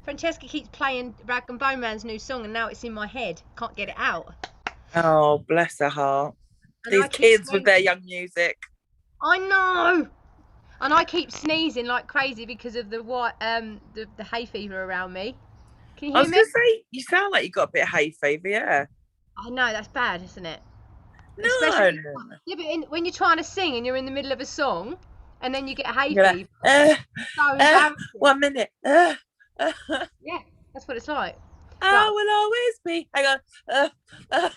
Francesca keeps playing Rag and Bone Man's new song, and now it's in my head. Can't get it out. Oh, bless her heart. And These I keep kids with their sneezing. young music. I know. And I keep sneezing like crazy because of the hay fever around me. Can you I hear was me? going to say, you sound like you got a bit of hay fever, yeah. I know that's bad, isn't it? Especially No, no, no. yeah, but when you're trying to sing and you're in the middle of a song, and then you get hay You're like, fever. So uh, embarrassing. 1 minute. Uh. Yeah, that's what it's like. I Right. will always be. Hang on. Uh.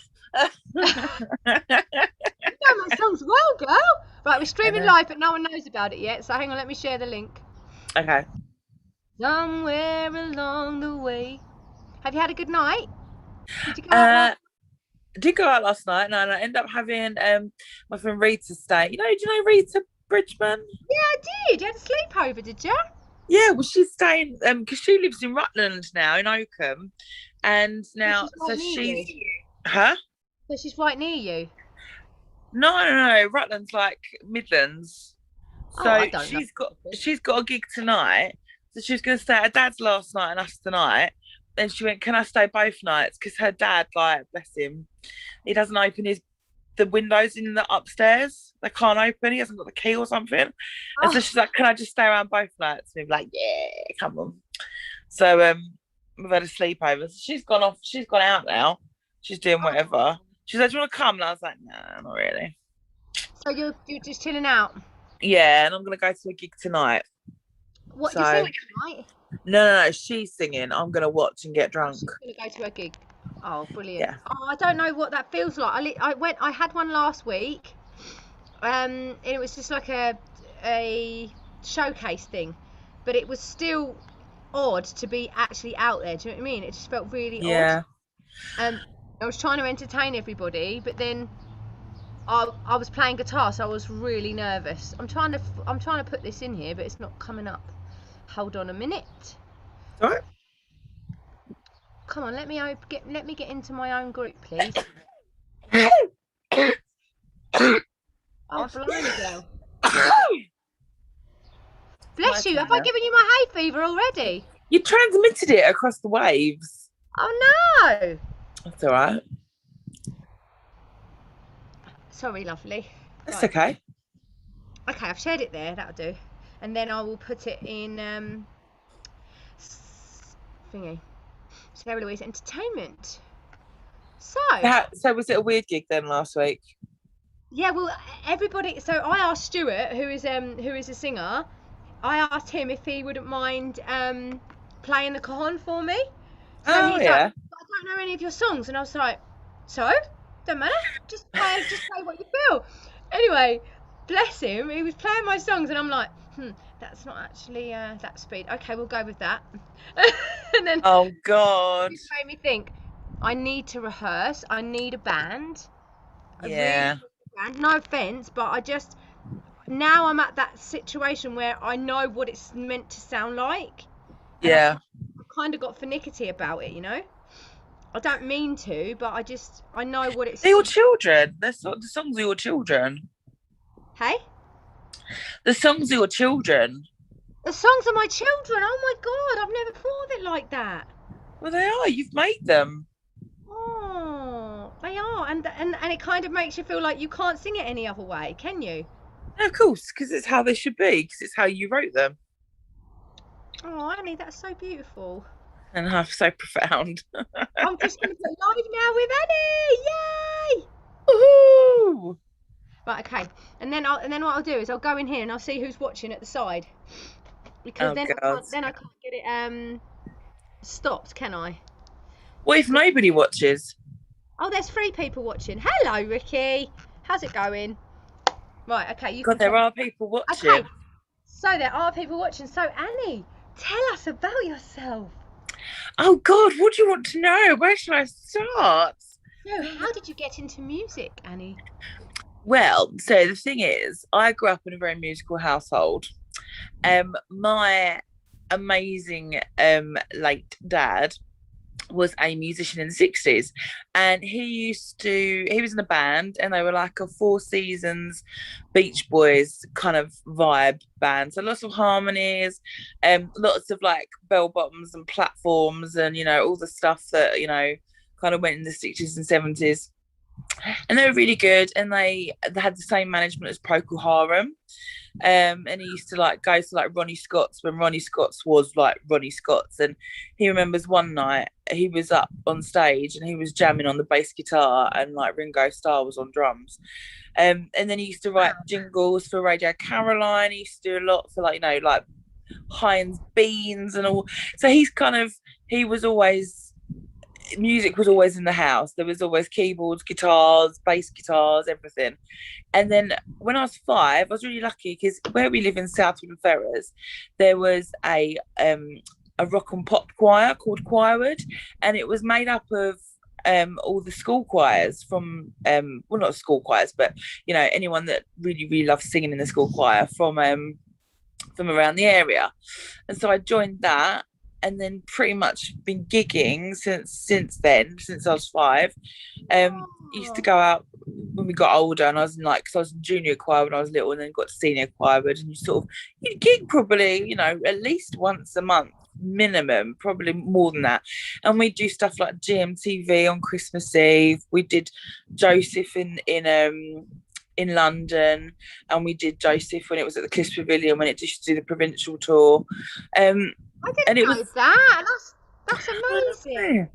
You know my songs well, girl. Right, we're I streaming know. live, but no one knows about it yet. So hang on, let me share the link. Okay. Somewhere along the way. Have you had a good night? Did you go out last? Uh, I did go out last night, and I ended up having my friend Rita stay. Do you know Rita Bridgman? Yeah, I did. You had a sleepover, did you? Yeah, well, she's staying because she lives in Rutland now in Oakham, and So now she's right near she's you. huh? So she's right near you. No. Rutland's like Midlands. Oh, I So don't know. she's got a gig tonight. So she was going to stay at her dad's last night and us tonight. Then she went, "Can I stay both nights?" Because her dad, like, bless him, he doesn't open the windows in the upstairs. They can't open. He hasn't got the key or something. And so Oh, she's like, "Can I just stay around both nights?" And we're like, "Yeah, come on." So we've had a sleepover. So she's gone off. She's gone out now. She's doing whatever. oh. She said, "Do you want to come?" And I was like, "No, not really." So you're just chilling out. Yeah, and I'm gonna go to a gig tonight. What you're So singing tonight? no, she's singing. I'm gonna watch and get Oh, drunk. she's gonna go to a gig. Oh, brilliant. Yeah, Oh, I don't know what that feels like. I had one last week. And it was just like a showcase thing, but it was still odd to be actually out there. Do you know what I mean? It just felt really odd. yeah, Um, I was trying to entertain everybody, but then I was playing guitar, so I was really nervous. I'm trying to put this in here, but it's not coming up. Hold on a minute. all right. Come on, let me get into my own group, please. Oh, blimey, girl. My Bless you. turn Have I now. given you my hay fever already? You transmitted it across the waves. Oh no. That's all right. Sorry, lovely. That's Right. okay. Okay, I've shared it there. That'll do. And then I will put it in thingy. Sarah Louise Entertainment. So So was it a weird gig then last week? yeah, well, everybody. So I asked Stuart, who is a singer. I asked him if he wouldn't mind playing the cajon for me. So Oh he's like, yeah, I don't know any of your songs, and I was like, so don't matter, just play what you feel. Anyway, bless him, he was playing my songs, and I'm like, that's not actually that speed. Okay, we'll go with that. And then oh God, it made me think, I need to rehearse. I need a band. I really yeah, need a band. No offense, but I just now I'm at that situation where I know what it's meant to sound like, and yeah. I've kind of got finicky about it, you know. I don't mean to, but I know what They're your it's. children. The songs are your children. Hey, The songs are your children. the songs are my children. Oh my god, I've never thought of it like that. Well, they are. You've made them. Oh, they are, and it kind of makes you feel like you can't sing it any other way, can you? No, of course, because it's how they should be. Because it's how you wrote them. Oh, Annie, that's so beautiful. And how so profound. I'm just going to put live now with Annie. Yay! Woohoo! Right, okay. And then what I'll do is I'll go in here and I'll see who's watching at the side, because Oh God. then I can't get it stopped, can I? What if nobody watches? Oh, there's 3 people watching. Hello, Ricky. How's it going? Right, okay, you God, can there come. are people Okay, watching. so there are people watching. So Annie, tell us about yourself. Oh God, what do you want to know? Where should I start? So, how did you get into music, Annie? Well, so the thing is, I grew up in a very musical household. My amazing late dad was a musician in the 60s, and he was in a band, and they were like a Four Seasons Beach Boys kind of vibe band, so lots of harmonies, lots of like bell bottoms and platforms, and all the stuff that kind of went in the 60s and 70s. And they were really good, and they had the same management as Procol Harum. And he used to like go to like Ronnie Scott's when Ronnie Scott's was like Ronnie Scott's. And he remembers one night he was up on stage and he was jamming on the bass guitar, and like Ringo Starr was on drums. And then he used to write jingles for Radio Caroline. He used to do a lot for like like Heinz Beans and all. So he was always, music was always in the house. There was always keyboards, guitars, bass guitars, everything. And then when I was 5, I was really lucky because where we live in Southwood and Ferrers, there was a rock and pop choir called Choirwood, and it was made up of all the school choirs from well, not school choirs, but anyone that really really loves singing in the school choir from around the area. And so I joined that, and then pretty much been gigging since then, since I was 5. Used to go out when we got older, and I was in because I was in junior choir when I was little, and then got to senior choir, and you gig probably at least once a month minimum, probably more than that. And we do stuff like GMTV on Christmas Eve. We did Joseph in London, and we did Joseph when it was at the Cliffs Pavilion, when it used to do the provincial tour. I didn't know that. That's amazing.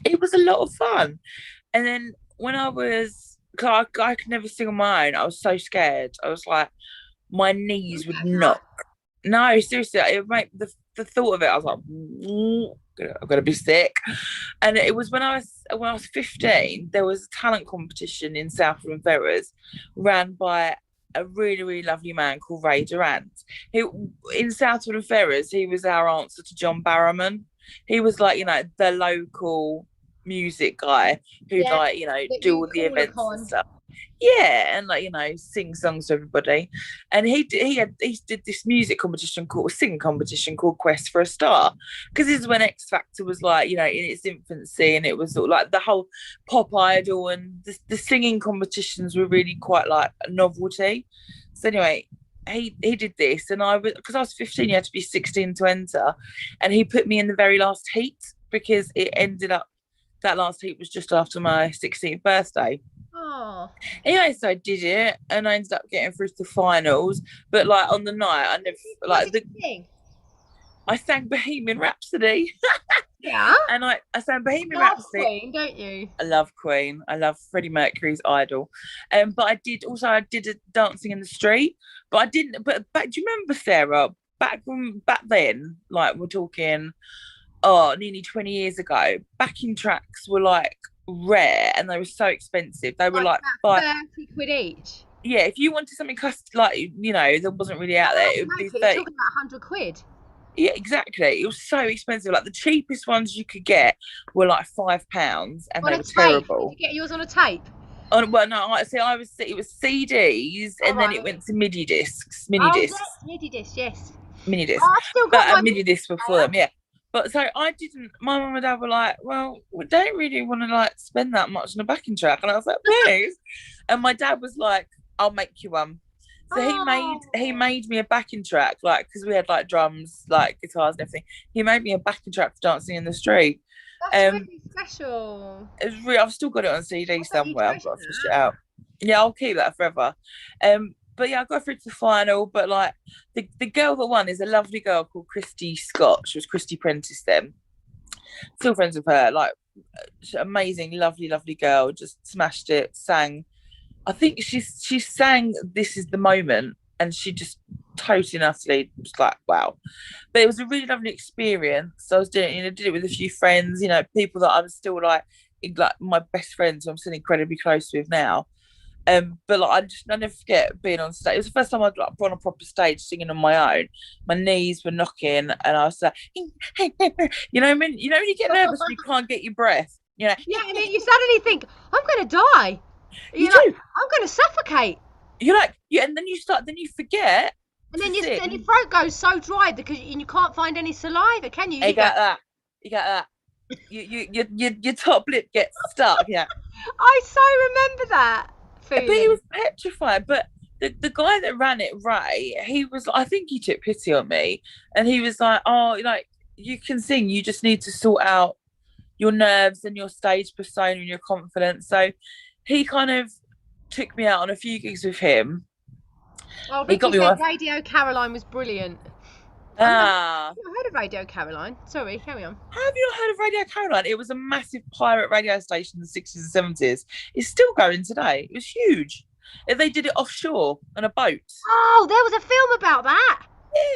It was a lot of fun. And then when I could never sing on my own. I was so scared. I was like, my knees would knock. No, seriously, it would make the thought of it. I was like, I'm gonna be sick. And it was when I was 15. There was a talent competition in Southwood and Ferrers, ran by a really really lovely man called Ray Durant. In Southwood and Ferrers, he was our answer to John Barrowman. He was like the local music guy who'd do all the events and stuff. Yeah, and sing songs to everybody. And he did this music competition singing competition called Quest for a Star, because this is when X Factor was in its infancy, and it was sort of like the whole Pop Idol, and the singing competitions were really quite like a novelty. So anyway, he did this, and because I was 15, you had to be 16 to enter, and he put me in the very last heat, because it ended up that last heat was just after my 16th birthday. Oh. Anyway, so I did it, and I ended up getting through to the finals. But on the night, I never I sang Bohemian Rhapsody. Yeah. And I sang Bohemian Rhapsody. Queen, don't you? I love Queen. I love Freddie Mercury's idol. But I did a Dancing in the Street. But I didn't. But do you remember, Sarah? Back then, we're talking, nearly 20 years ago, backing tracks were rare, and they were so expensive. They were 30 quid each. Yeah, if you wanted something that wasn't really out there, it would be 30. You're talking about 100 quid. Yeah, exactly. It was so expensive. The cheapest ones you could get were £5, and they were terrible. Did you get yours on a tape? Well, no, it was CDs, and then it went to mini discs. Yes, mini discs, yes. Mini discs. I've still got mini discs before them, yeah. But so I didn't. My mum and dad were like, "Well, we don't really want to spend that much on a backing track," and I was like, "Please." And my dad was like, "I'll make you one." So he made me a backing track, because we had drums, guitars and everything. He made me a backing track for Dancing in the Street. That's really special. It was I've still got it on CD somewhere. I've got to fish it out. Yeah, I'll keep that forever. But yeah, I got through to the final. But the girl that won is a lovely girl called Christy Scott. She was Christy Prentice then. Still friends with her. Amazing, lovely, lovely girl. Just smashed it. Sang. I think she sang "This Is the Moment," and she just totally and utterly was wow. But it was a really lovely experience. I was doing, did it with a few friends. People that I'm still my best friends, who I'm still incredibly close with now. But I never forget being on stage. It was the first time I'd on a proper stage singing on my own. My knees were knocking, and I was like, when you get nervous and you can't get your breath. Yeah, and then you suddenly think, I'm going to die. You do. I'm going to suffocate. You're and then you forget. And then your throat goes so dry because you can't find any saliva, can you? You get that. your top lip gets stuck. Yeah, I so remember that but he feeling. was petrified. But the guy that ran it, Ray, he was. I think he took pity on me, and he was like, "Oh, like you can sing. You just need to sort out your nerves and your stage persona and your confidence." So he kind of took me out on a few gigs with him. Oh, He Ricky got me said on. Radio Caroline was brilliant. I've never Ah, heard of Radio Caroline. Sorry, carry on. have you not heard of Radio Caroline? It was a massive pirate radio station in the 60s and 70s. It's still going today. It was huge. They did it offshore on a boat. Oh, there was a film about that.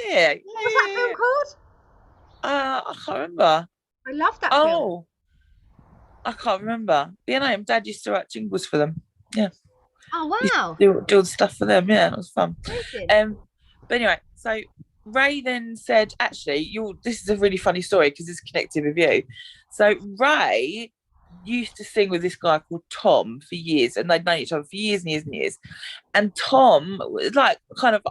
Yeah, What was that film yeah. called? I can't remember. I love that film. Oh, I can't remember. But, Dad used to write jingles for them. Yeah, Oh, used wow. to do all the stuff for them. Yeah, it was fun. Amazing. But anyway, so Ray then said, actually, this is a really funny story because it's connected with you. So Ray used to sing with this guy called Tom for years, and they'd known each other for years and years and years. And Tom was like kind of,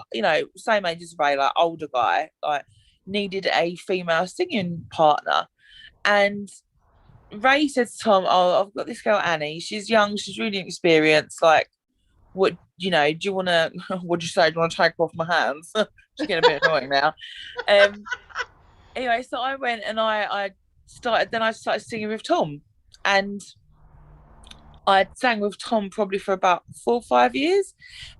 same age as Ray, like older guy, like needed a female singing partner. And Ray said to Tom, "Oh, I've got this girl Annie. She's young. She's really inexperienced. Like, what do you want to? What'd you say? Do you want to take her off my hands?" She's getting a bit annoying now. Anyway, so I went and I started. Then I started singing with Tom, and I sang with Tom probably for about 4 or 5 years,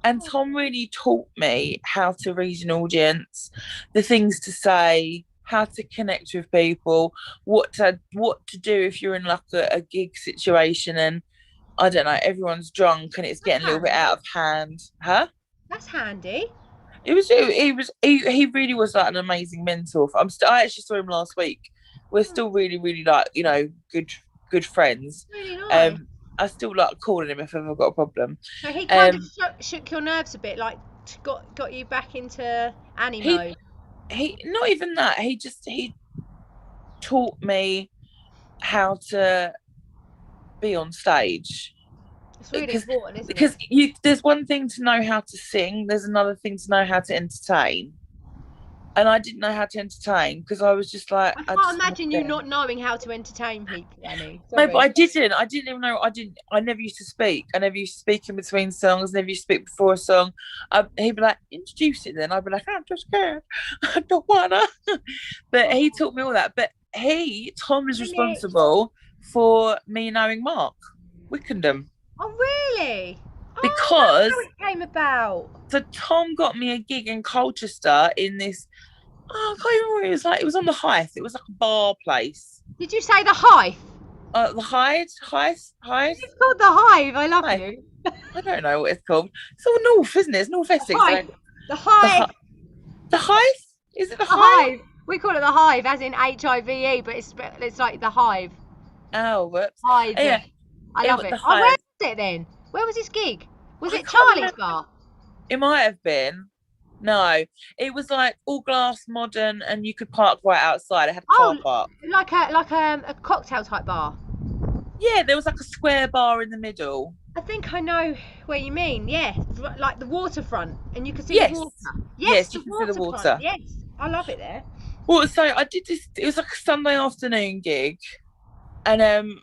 and Tom really taught me how to read an audience, the things to say, how to connect with people, what to do if you're in like a gig situation and I don't know, everyone's drunk and it's getting a little bit out of hand. Huh? That's handy. He really was like an amazing mentor. I actually saw him last week. We're still really, really like, good friends. Really nice. I still like calling him if I've ever got a problem. So he kind of shook your nerves a bit, like got you back into Annie mode. He not even that. He taught me how to be on stage. It's really important, isn't it? Because there's one thing to know how to sing, there's another thing to know how to entertain. And I didn't know how to entertain because I was just like, I can't imagine you not knowing how to entertain people, Annie. No, but I didn't even know. I never used to speak. I never used to speak in between songs. Never used to speak before a song. He'd be like, "Introduce it." Then I'd be like, "I'm just scared. I don't wanna." But he taught me all that. But Tom is responsible for me knowing Mark Wickendham. Oh, really? Because that's how it came about. So Tom got me a gig in Colchester in this. I can't remember what it was like. It was on the Hythe. It was like a bar place. Did you say the Hythe? The Hythe. It's called the Hive. I love you. I don't know what it's called. It's all north, isn't it? It's North Essex. The Hive. The Hythe? Is it the Hive? We call it the Hive, as in HIVE, but it's like the Hive. Oh, whoops. Hive. Yeah. I love it. Oh, where was it then? Where was this gig? Was it Charlie's bar? It might have been. No, it was like all glass, modern, and you could park right outside. It had a car park. Like a cocktail type bar. Yeah, there was like a square bar in the middle. I think I know where you mean. Yeah, like the waterfront, and you can see the water. Yes, you can see the water. Yes, I love it there. Well, so I did this. It was like a Sunday afternoon gig, and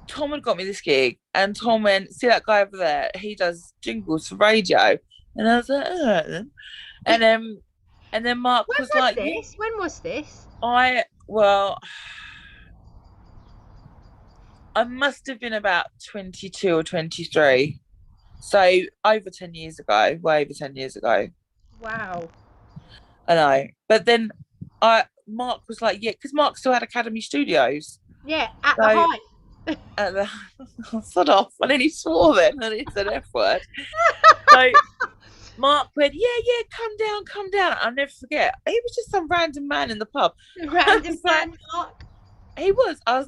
Tom had got me this gig, and Tom went, "See that guy over there? He does jingles for radio." And I was like, "Oh." And then Mark was like, "When was this?" I must have been about 22 or 23. So over 10 years ago, way over 10 years ago. Wow. I know. But then Mark was like, yeah, because Mark still had Academy Studios. Yeah, at the Hythe. At the sod off. I nearly swore then, and it's an F word. So Mark went, yeah, come down. I'll never forget. He was just some random man in the pub. Random man, Mark. He was. I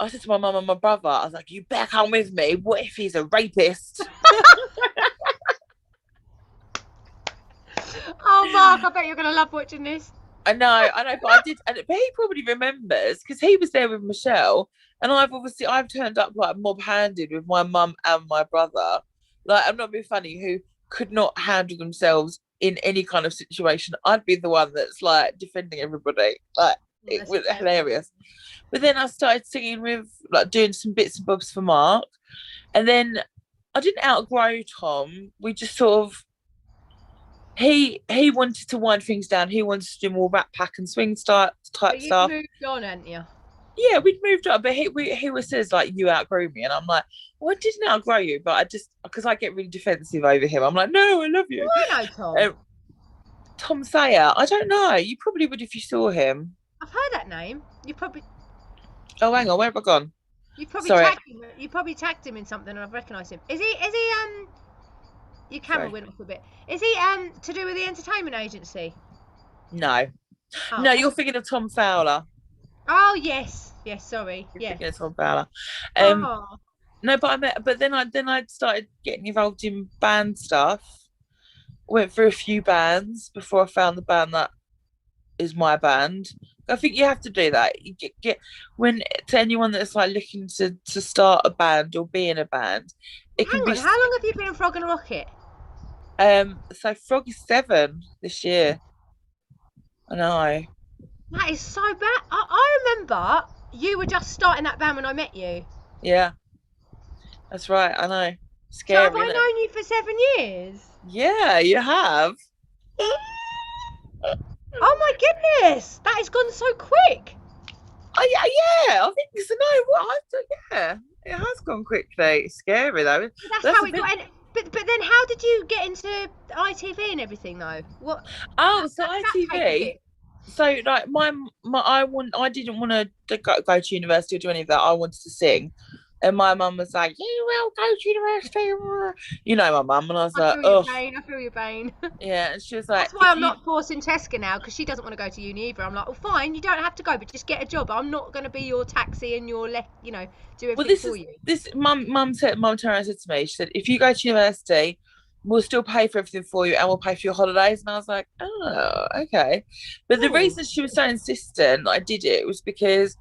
said to my mum and my brother, I was like, "You better come with me. What if he's a rapist?" Oh, Mark, I bet you're going to love watching this. I know, but I did. But he probably remembers because he was there with Michelle, and I've turned up like mob-handed with my mum and my brother. Like, I'm not being funny, who could not handle themselves in any kind of situation. I'd be the one that's like defending everybody. Like, it was hilarious. But then I started singing with, like, doing some bits and bobs for Mark. And then I didn't outgrow Tom. We just sort of, he wanted to wind things down. He wanted to do more Rat Pack and swing type But you've stuff. moved on, hadn't you? Yeah, we'd moved on, but he was says like, you outgrew me, and I'm like, well, I didn't outgrow you, but I just, because I get really defensive over him. I'm like, no, I love you. Oh, I know Tom. Tom Sayer. I don't know. You probably would if you saw him. I've heard that name. You probably. Oh, hang on, where have I gone? You probably Sorry. tagged him. You probably tagged him in something, and I've recognised him. Is he? Your camera went off a bit. Is he to do with the entertainment agency? No. Oh. No, you're thinking of Tom Fowler. Oh yes, sorry. You're thinking of Tom Fowler. Oh. No, but then I started getting involved in band stuff. Went through a few bands before I found the band that is my band. I think you have to do that. You get when, to anyone that's like looking to start a band or be in a band. It Hang on, how long have you been in Frog and Rocket? So Frog is 7 this year. I know. That is so bad. I remember you were just starting that band when I met you. Yeah, that's right. I know. Scary. So have I known you for 7 years? Yeah, you have. Oh my goodness, that has gone so quick. Oh yeah. I think so. No, what? Yeah, it has gone quickly. It's scary though. That's how it got. But then how did you get into ITV and everything though? What? Oh, so ITV. So like I didn't want to go to university or do any of that. I wanted to sing. And my mum was like, you will go to university. You know my mum. And I was like, oh. I feel your pain. Yeah, and she was like, that's why I'm not forcing Cheska now, because she doesn't want to go to uni either. I'm like, well, fine, you don't have to go, but just get a job. I'm not going to be your taxi and your do everything for you. This mum turned around and said to me, she said, if you go to university, we'll still pay for everything for you and we'll pay for your holidays. And I was like, oh, okay. But the reason she was so insistent that I did it was because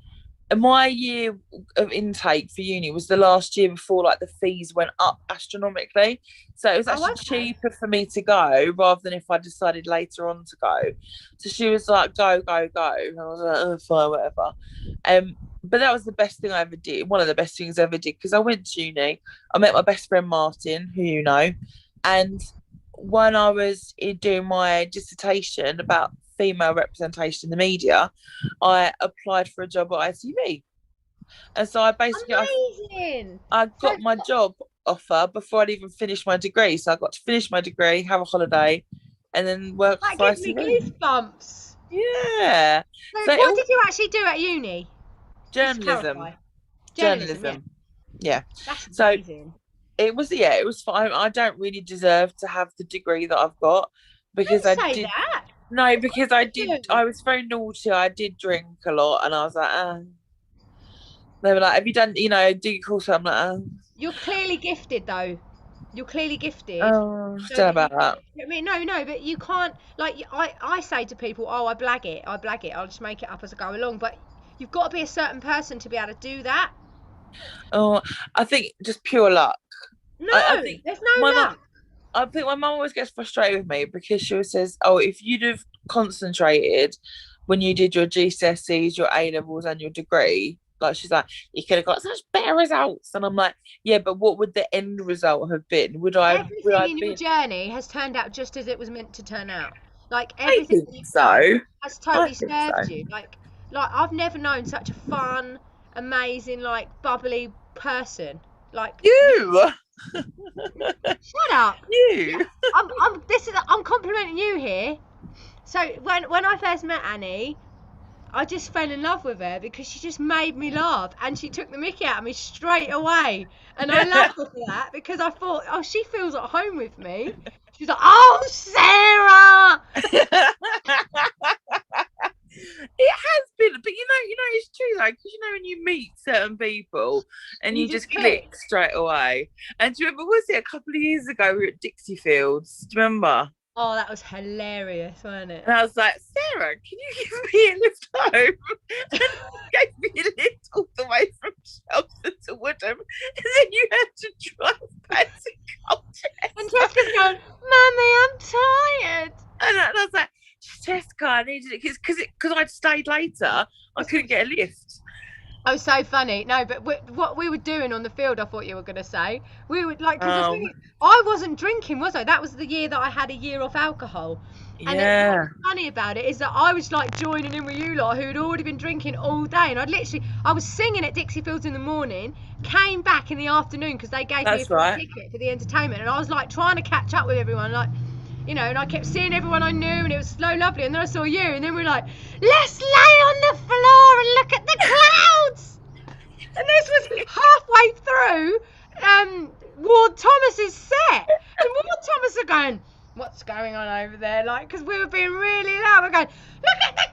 my year of intake for uni was the last year before like the fees went up astronomically, so it was actually cheaper for me to go rather than if I decided later on to go. So she was like, go, and I was like, oh, fine, whatever. But that was the best thing I ever did, one of the best things I ever did, because I went to uni, I met my best friend Martin, who you know, and when I was doing my dissertation about female representation in the media, I applied for a job at ITV, and so I basically I got my job offer before I'd even finished my degree. So I got to finish my degree, have a holiday, and then work for ITV. That gives me goosebumps. Yeah. So what did you actually do at uni? Journalism. Yeah. That's amazing. It was fine. I don't really deserve to have the degree that I've got because I did. That. No, because I was very naughty. I did drink a lot, and I was like, They were like, have you done, do you course? I'm like, You're clearly gifted, though. You're clearly gifted. Oh, I don't know about that. I mean, no, but you can't, like, I say to people, oh, I blag it. I'll just make it up as I go along. But you've got to be a certain person to be able to do that. Oh, I think just pure luck. No, there's no luck. I think my mum always gets frustrated with me because she always says, oh, if you'd have concentrated when you did your GCSEs, your A-levels and your degree, like she's like, you could have got such better results. And I'm like, yeah, but what would the end result have been? Everything in your journey has turned out just as it was meant to turn out. Like everything has totally served you. Like I've never known such a fun, amazing, like bubbly person. Like you. Shut up. You. I'm complimenting you here. So when I first met Annie, I just fell in love with her because she just made me laugh, and she took the mickey out of me straight away. And I loved her for that because I thought, oh, she feels at home with me. She's like, oh, Sarah. It has been, but it's true though, because when you meet certain people and you just click straight away. And do you remember, was it a couple of years ago we were at Dixie Fields? Do you remember? Oh, that was hilarious, wasn't it? And I was like, Sarah, can you give me a lift home? And she gave me a lift all the way from Chelmsford to Woodham, and then you had to drive back to Colchester. And Jessica's going, Mummy, I'm tired. And I was like, Jessica, I needed it because I'd stayed later, I couldn't get a lift. Oh, so funny. No, but what we were doing on the field, I thought you were going to say. We would like, because the thing is, I wasn't drinking, was I? That was the year that I had a year off alcohol. And Yeah. what's funny about it is that I was like joining in with you lot who had already been drinking all day. And I was singing at Dixie Fields in the morning, came back in the afternoon because they gave me a ticket for the entertainment. And I was like trying to catch up with everyone, like, you know, and I kept seeing everyone I knew, and it was so lovely. And then I saw you, and then we were like, let's lay on the floor and look at the clouds. And this was halfway through Ward Thomas's set, and Ward Thomas are going, what's going on over there? Like, because we were being really loud. We're going, look at the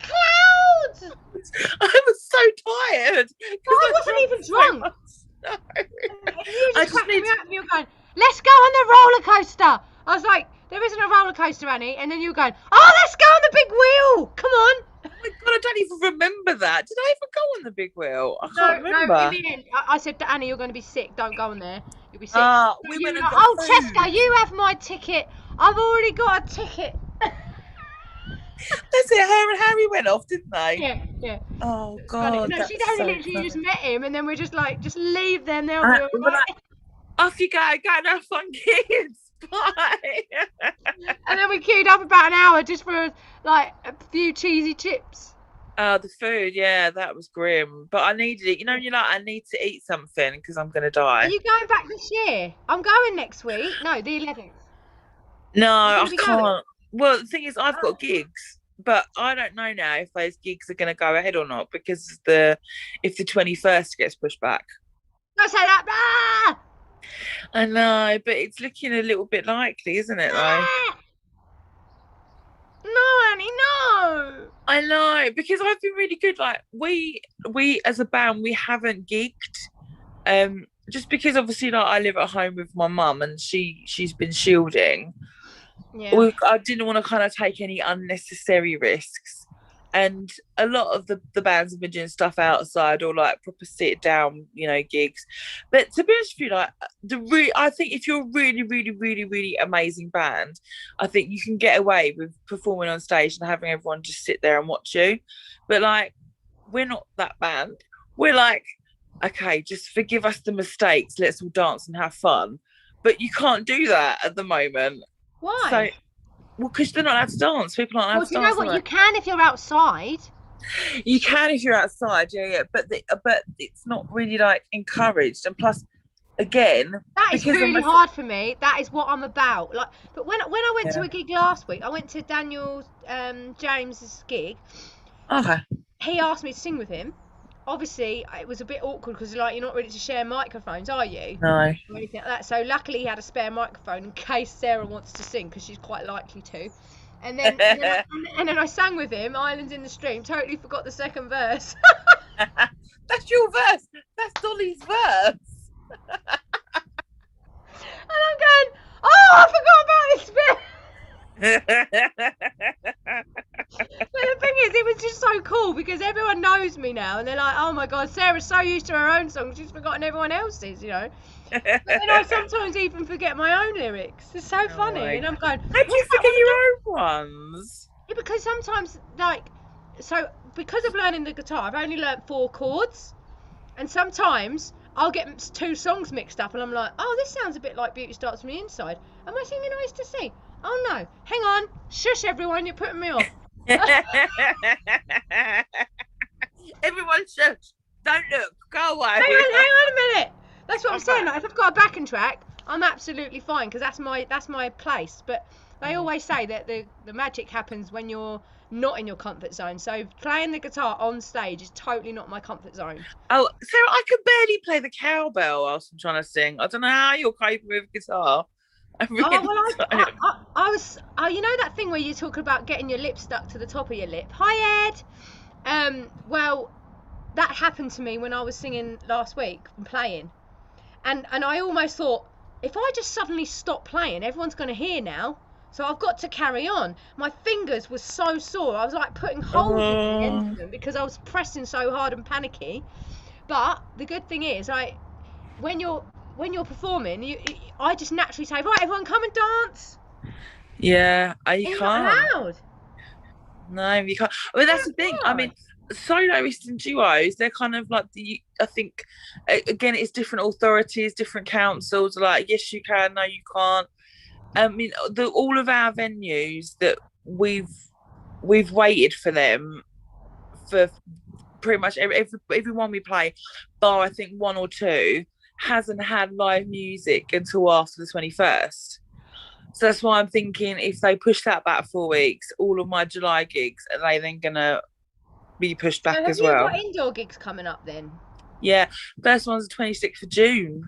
clouds. I was so tired. I wasn't even drunk. No. And you just cracking me up, and you were going, let's go on the roller coaster. I was like, there isn't a roller coaster, Annie. And then you were going, oh, let's go on the big wheel. Come on. Oh my God, I don't even remember that. Did I ever go on the big wheel? I can't remember. No, in the end, I said to Annie, you're going to be sick. Don't go on there. You'll be sick. We went like, oh, Cheska, you have my ticket. I've already got a ticket. That's it. Her and Harry went off, didn't they? Yeah. Oh God. No, she'd only literally just met him, and then we're just like, just leave them. They'll be all right. Off you go and have fun, kids. Bye. And then we queued up about an hour just for like a few cheesy chips. The food, yeah, that was grim. But I needed it. You know, you're like, I need to eat something because I'm gonna die. Are you going back this year? I'm going next week. No, the 11th. No, I can't. Well, the thing is, I've got gigs, but I don't know now if those gigs are gonna go ahead or not because if the 21st gets pushed back. Don't say that. Ah! I know, but it's looking a little bit likely, isn't it, though? No, Annie, no. I know, because I've been really good. Like, we as a band, we haven't gigged. Just because obviously, like, I live at home with my mum and she's been shielding. Yeah. I didn't want to kind of take any unnecessary risks. And a lot of the bands have been doing stuff outside or like proper sit down, you know, gigs. But to be honest with you, like I think if you're a really, really, really, really amazing band, I think you can get away with performing on stage and having everyone just sit there and watch you. But like, we're not that band. We're like, okay, just forgive us the mistakes. Let's all dance and have fun. But you can't do that at the moment. Why? So, well, because they're not allowed to dance. People aren't allowed to dance. You know what? You can if you're outside. You can if you're outside, yeah. But it's not really like encouraged. And plus, again, that is really hard for me. That is what I'm about. Like, but when I went to a gig last week, I went to Daniel James's gig. Okay. He asked me to sing with him. Obviously, it was a bit awkward because like you're not ready to share microphones, are you? No. Or anything like that. So luckily, he had a spare microphone in case Sarah wants to sing because she's quite likely to. And then I sang with him, Islands in the Stream. Totally forgot the second verse. That's your verse. That's Dolly's verse. And I'm going, oh, I forgot about this bit. But the thing is, it was just so cool because everyone knows me now, and they're like, "Oh my God, Sarah's so used to her own songs, she's forgotten everyone else's," you know. But then I sometimes even forget my own lyrics. It's so funny, and I'm going, how do you forget your own ones? Yeah, because sometimes, because of learning the guitar, I've only learnt 4 chords, and sometimes I'll get 2 songs mixed up, and I'm like, "Oh, this sounds a bit like Beauty Starts from the Inside. Am I singing Eyes to See? Oh no, hang on, shush everyone, you're putting me off." Everyone shush, don't look, go away. Hang on a minute. That's what I'm saying. Like, if I've got a backing track, I'm absolutely fine because that's my place. But they always say that the magic happens when you're not in your comfort zone. So playing the guitar on stage is totally not my comfort zone. Oh, Sarah, I can barely play the cowbell whilst I'm trying to sing. I don't know how you're coping with guitar. I was, you know that thing where you talk about getting your lip stuck to the top of your lip? Hi, Ed. Well, that happened to me when I was singing last week and playing. And I almost thought, if I just suddenly stop playing, everyone's going to hear now. So I've got to carry on. My fingers were so sore. I was like putting holes in the ends of them because I was pressing so hard and panicky. But the good thing is, when you're performing, I just naturally say, right, everyone come and dance. Yeah, you can't. Not allowed. No, you can't. Well, that's the thing. I mean, soloists and duos, they're kind of like I think, again, it's different authorities, different councils are like, yes, you can, no, you can't. I mean, all of our venues that we've waited for them for pretty much every one we play, bar I think one or two, hasn't had live music until after the 21st. So that's why I'm thinking if they push that back 4 weeks, all of my July gigs, are they then gonna be pushed back So have as you well? got indoor gigs coming up then? Yeah, first one's the 26th of June.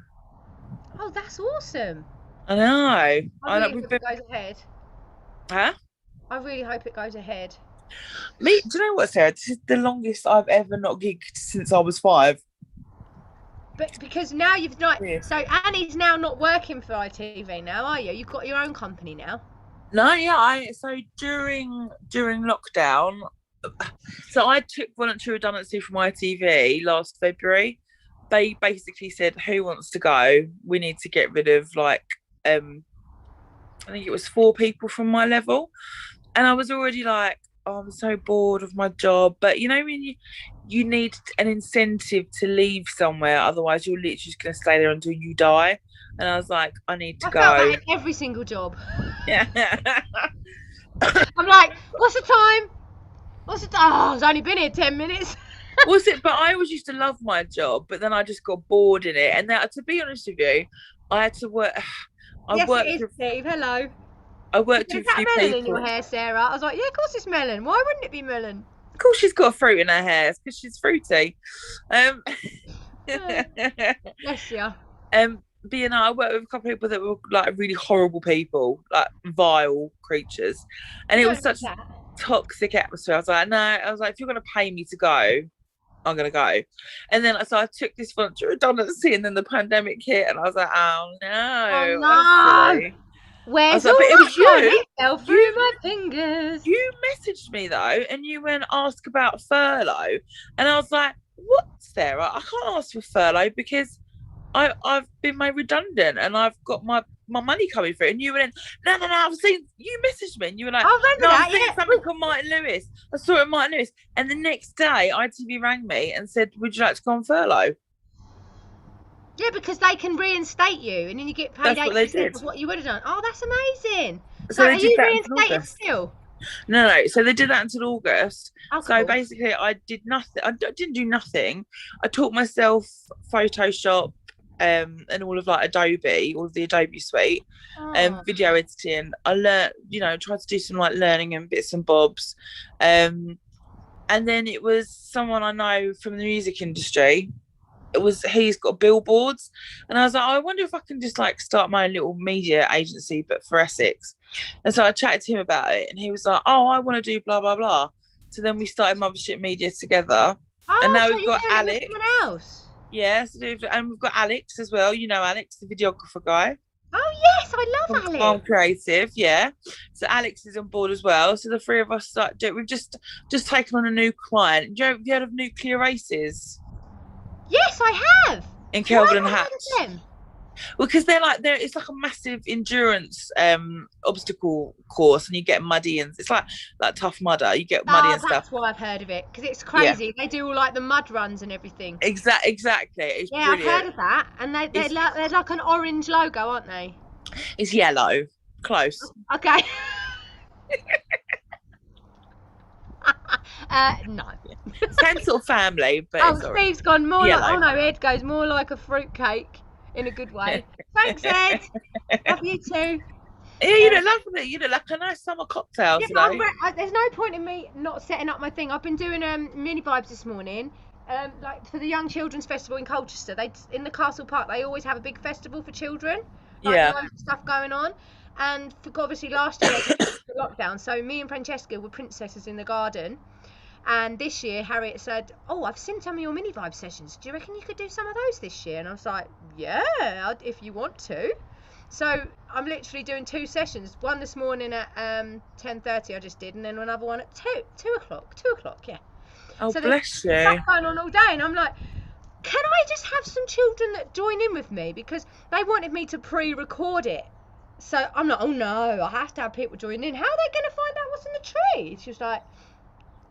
Oh, that's awesome. I know. I I know. really hope it goes ahead. Huh? I really hope it goes ahead. Me? Do you know what, Sarah? This is the longest I've ever not gigged since I was 5. But because now you've not, Yeah. so Annie's now not working for ITV now, are you? You've got your own company now. No, yeah. So during lockdown, so I took voluntary redundancy from ITV last February. They basically said, "Who wants to go? We need to get rid of like, I think it was 4 people from my level," and I was already like, oh, I'm so bored of my job. But you know, when you need an incentive to leave somewhere, otherwise you're literally just going to stay there until you die. And I was like, I need to I go. felt that in every single job. Yeah. I'm like, what's the time? Oh, I've only been here 10 minutes. Was it? But I always used to love my job, but then I just got bored in it. And now, to be honest with you, I had to work. Yes, it is, Steve. Hello. I worked Is with that few melon people. in your hair, Sarah? I was like, yeah, of course it's melon. Why wouldn't it be melon? Of course, she's got fruit in her hair because she's fruity. Bless you. But you know, I worked with a couple of people that were like really horrible people, like vile creatures, and it was such a toxic atmosphere. I was like, no, if you're going to pay me to go, I'm going to go. And then so I took this voluntary redundancy, and then the pandemic hit, and I was like, oh no, honestly. Where's all like, it was you? It fell through my fingers. You messaged me though, and you went ask about furlough, and I was like, what, Sarah? I can't ask for furlough because I've been made redundant and I've got my money coming through. And you went, no, I've seen, you messaged me and you were like, I've seen something called Martin Lewis. I saw it at Martin Lewis. And the next day, ITV rang me and said, would you like to go on furlough? Yeah, because they can reinstate you and then you get paid 8% of what you would have done. Oh, that's amazing. So are you reinstated still? No. So they did that until August. Oh, so cool. basically, I did nothing. I didn't do nothing. I taught myself Photoshop, and all of like Adobe, all of the Adobe suite, video editing. I learned, tried to do some like learning and bits and bobs. And then it was someone I know from the music industry. He's got billboards, and I was like, I wonder if I can just like start my own little media agency, but for Essex. And so I chatted to him about it, and he was like, oh, I want to do blah blah blah. So then we started Mothership Media together, and now we've got Alex. Yes, and we've got Alex as well. You know Alex, the videographer guy. Oh yes, I love Alex. Farm Creative, yeah. So Alex is on board as well. So the 3 of us we've just taken on a new client. Have you heard of Nuclear Races? Yes, I have. In Kelvin and Hatch. Well, because it's like a massive endurance obstacle course, and you get muddy, and it's like Tough Mudder. You get muddy and stuff. That's why I've heard of it, because it's crazy. Yeah. They do all like the mud runs and everything. Exactly. It's brilliant. I've heard of that, and they're like an orange logo, aren't they? It's yellow. Close. Okay. No. Same sort of family, but Steve's gone more yellow. Like, no, Ed goes more like a fruitcake in a good way. Thanks, Ed. Love you too. Yeah, you look lovely. You look like a nice summer cocktail. Yeah, there's no point in me not setting up my thing. I've been doing mini vibes this morning. Like for the Young Children's Festival in Colchester. In the Castle Park, they always have a big festival for children. Loads of stuff going on. And obviously last year was the lockdown, so me and Francesca were princesses in the garden. And this year, Harriet said, oh, I've seen some of your mini vibe sessions. Do you reckon you could do some of those this year? And I was like, yeah, if you want to. So I'm literally doing 2 sessions. One this morning at 10:30 I just did, and then another one at 2 o'clock. 2 o'clock, yeah. Oh, so bless you. Stuff going on all day, and I'm like, can I just have some children that join in with me? Because they wanted me to pre-record it. So I'm like, oh no, I have to have people join in. How are they going to find out what's in the tree? She was like,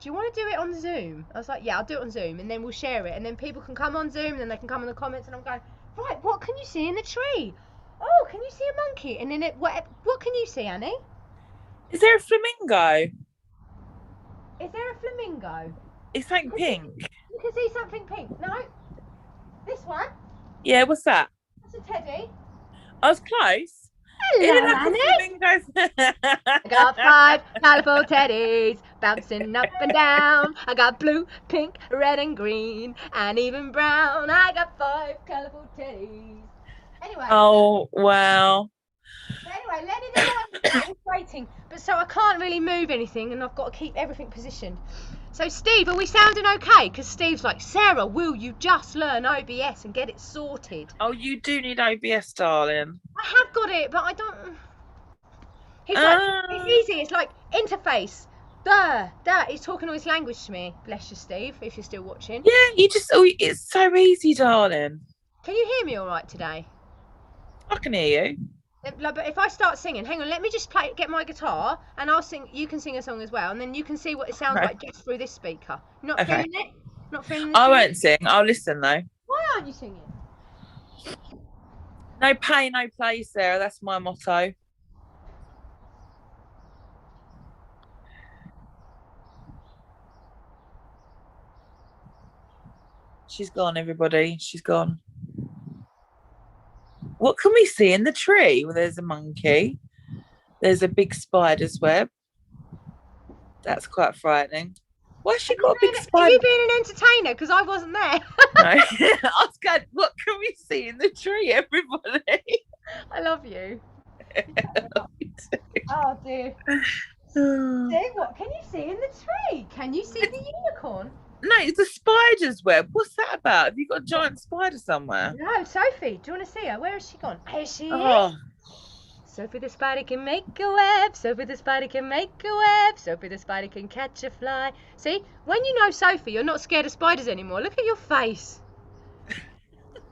do you want to do it on Zoom? I was like, yeah, I'll do it on Zoom, and then we'll share it, and then people can come on Zoom, and then they can come in the comments, and I'm going, right, what can you see in the tree? Oh, can you see a monkey? And then what can you see, Annie? Is there a flamingo? Is there a flamingo? It's something pink. You can see something pink. No, this one. Yeah, what's that? That's a teddy. I was close. Hello, Annie. I got 5 colourful teddies bouncing up and down. I got blue, pink, red and green, and even brown. I got 5 colourful teddies. Anyway. Oh, wow. Anyway, Lennon and I was waiting, but so I can't really move anything, and I've got to keep everything positioned. So, Steve, are we sounding okay? Because Steve's like, Sarah, will you just learn OBS and get it sorted? Oh, you do need OBS, darling. I have got it, but I don't. He's like, it's easy. It's like interface. He's talking all his language to me. Bless you, Steve, if you're still watching. Yeah, it's so easy, darling. Can you hear me all right today? I can hear you. But if I start singing, hang on, let me just get my guitar, and I'll sing. You can sing a song as well, and then you can see what it sounds like just through this speaker. Not feeling it? Not feeling it? I won't sing. I'll listen though. Why aren't you singing? No pay, no play, Sarah. That's my motto. She's gone, everybody. She's gone. What can we see in the tree? Well, there's a monkey. There's a big spider's web. That's quite frightening. Why's she got a big spider? Are you being an entertainer? Because I wasn't there. No. I was going, what can we see in the tree, everybody? I love you. I love you too. Oh, dear. See, what can you see in the tree? Can you see the unicorn? No, it's a spider's web. What's that about? Have you got a giant spider somewhere? No, Sophie. Do you want to see her? Where has she gone? Here she is. Oh. Sophie the spider can make a web. Sophie the spider can make a web. Sophie the spider can catch a fly. See, when you know Sophie, you're not scared of spiders anymore. Look at your face.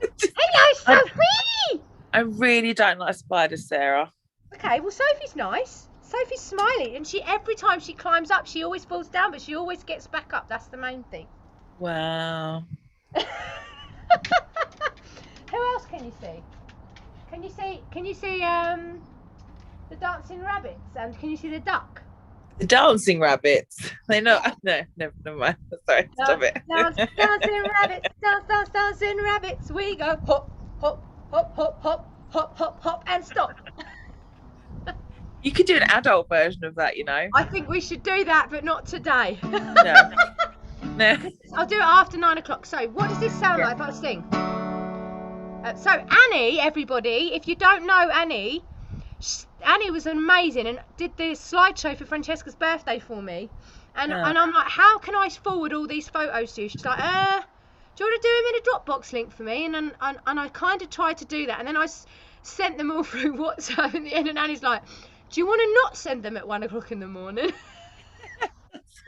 Hello, Sophie! I really don't like spiders, Sarah. Okay, well, Sophie's nice. Sophie's smiley, and every time she climbs up, she always falls down, but she always gets back up. That's the main thing. Wow. Who else can you see? Can you see the dancing rabbits, and can you see the duck? The dancing rabbits. They know. No, never mind. Sorry, stop it. Dancing rabbits, dancing rabbits. We go hop, hop, hop, hop, hop, hop, hop, hop, and stop. You could do an adult version of that, you know. I think we should do that, but not today. No. No. I'll do it after 9 o'clock. So, what does this sound like if I sing? So, Annie, everybody, if you don't know Annie, Annie was amazing and did the slideshow for Francesca's birthday for me. And I'm like, how can I forward all these photos to you? She's like, do you want to do them in a Dropbox link for me? And I kind of tried to do that. And then I sent them all through WhatsApp in the end. And Annie's like, do you want to not send them at 1 o'clock in the morning?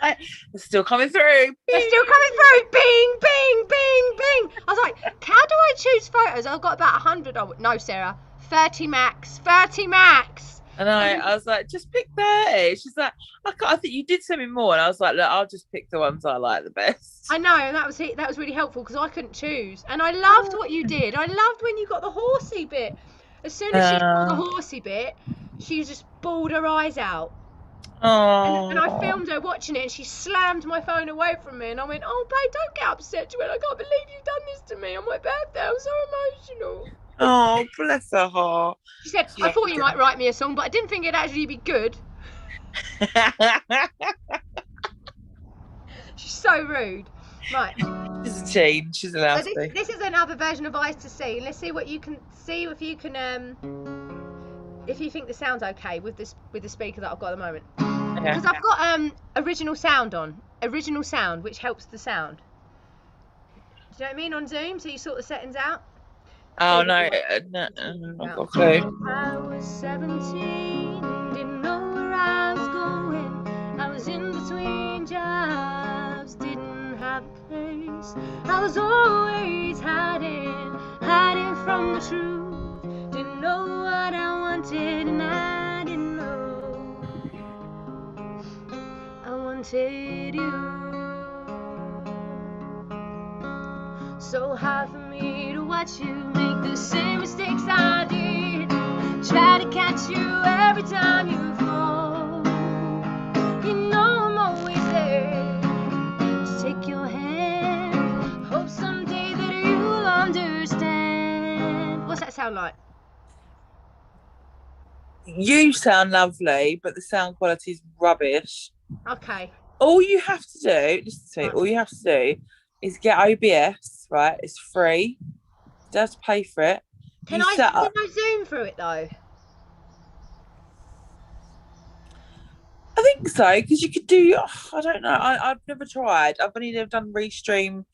They're still coming through. They're still coming through. Bing, bing, bing, bing. I was like, how do I choose photos? I've got about 100. No, Sarah. 30 max. 30 max. And I was like, just pick 30. She's like, I think you did send me more. And I was like, look, I'll just pick the ones I like the best. I know, and that was really helpful because I couldn't choose. And I loved what you did. I loved when you got the horsey bit. As soon as she got the horsey bit, she just bawled her eyes out. Oh. And I filmed her watching it, and she slammed my phone away from me. And I went, oh, babe, don't get upset. She went, I can't believe you've done this to me on my birthday. I'm so emotional. Oh, bless her heart. She said, I thought you might write me a song, but I didn't think it'd actually be good. She's so rude. Right. She's a teen. She's allowed to be. This is another version of Eyes to See. Let's see what you can see, if you can, if you think the sound's okay with the speaker that I've got at the moment. Because I've got original sound on. Original sound, which helps the sound. Do you know what I mean? On Zoom, so you sort the settings out. Oh, no, I've got a clue. I was 17, didn't know where I was going. I was in between jobs, didn't have a place. I was always hiding from the truth. Didn't know what I wanted, and I didn't know I wanted you. So hard for me to watch you make the same mistakes I did. Try to catch you every time you fall. You know I'm always there to take your hand. Hope someday that you'll understand. What's that sound like? You sound lovely, but the sound quality is rubbish. Okay. All you have to do, listen to me, Right. all you have to do is get OBS, right? It's free. You don't have to pay for it. Can You I set up. zoom through it though? I think so, because you could do, I don't know, I've never tried. I've only ever done Restream.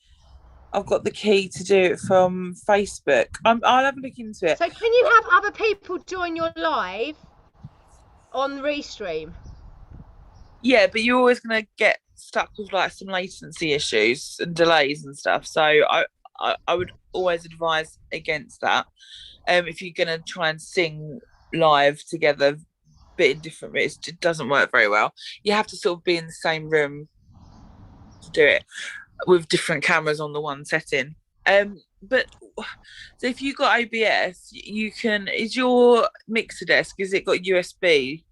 I've got the key to do it from Facebook. I'll have a look into it. So can you have other people join your live on Restream? Yeah, but you're always going to get stuck with like some latency issues and delays and stuff. So I would always advise against that. If you're going to try and sing live together, but in different rooms, it doesn't work very well. You have to sort of be in the same room to do it with different cameras on the one setting. But so if you've got OBS, you can. Is your mixer desk? Is it got USB?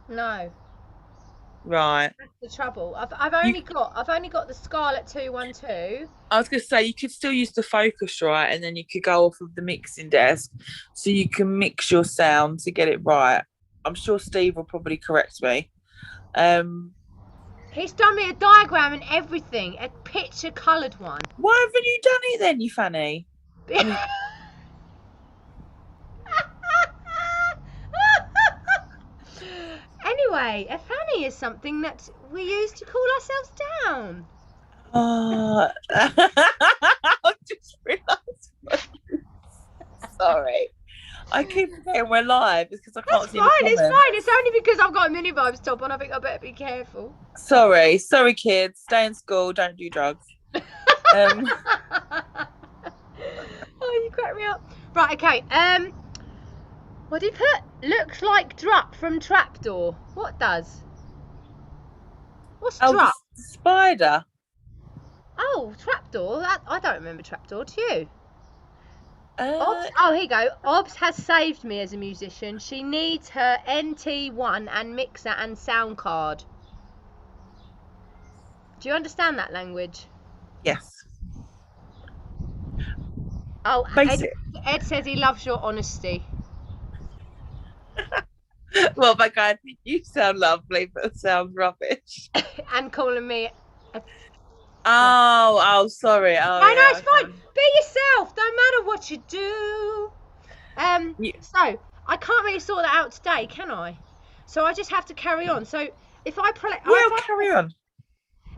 No. Right. That's the trouble. I've only got the Scarlett 212. I was gonna say you could still use the Focusrite, and then you could go off of the mixing desk, so you can mix your sound to get it right. I'm sure Steve will probably correct me. He's done me a diagram and everything, a picture coloured one. Why haven't you done it then, you fanny? Anyway, a fanny is something that we use to cool ourselves down. I just realised. Sorry, I keep forgetting we're live because I can't see. It's fine. It's only because I've got a mini vibes top on. I think I better be careful. Sorry, kids. Stay in school. Don't do drugs. Oh, you crack me up. Right, okay. What did you put? Looks like Drup from Trapdoor. What does? What's Drup? The spider. Oh, Trapdoor. I don't remember Trapdoor. Do you? Uh, here you go. Obs has saved me as a musician. She needs her NT1 and mixer and sound card. Do you understand that language? Yes. Oh, Ed says he loves your honesty. Well, my God, you sound lovely, but it sounds rubbish. And calling me. Oh, sorry. Oh, no, it's fine. Be yourself. Don't matter what you do. So I can't really sort that out today, can I? So I just have to carry on. So if I play, carry on.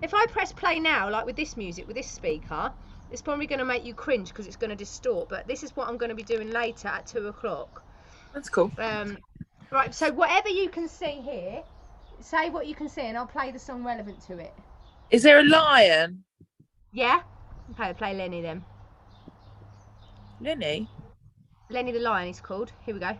If I press play now, like with this music, with this speaker, it's probably going to make you cringe because it's going to distort. But this is what I'm going to be doing later at 2:00. That's cool. Right. So whatever you can see here, say what you can see, and I'll play the song relevant to it. Is there a lion? Yeah. Okay, play Lenny then. Lenny? Lenny the Lion is called. Here we go.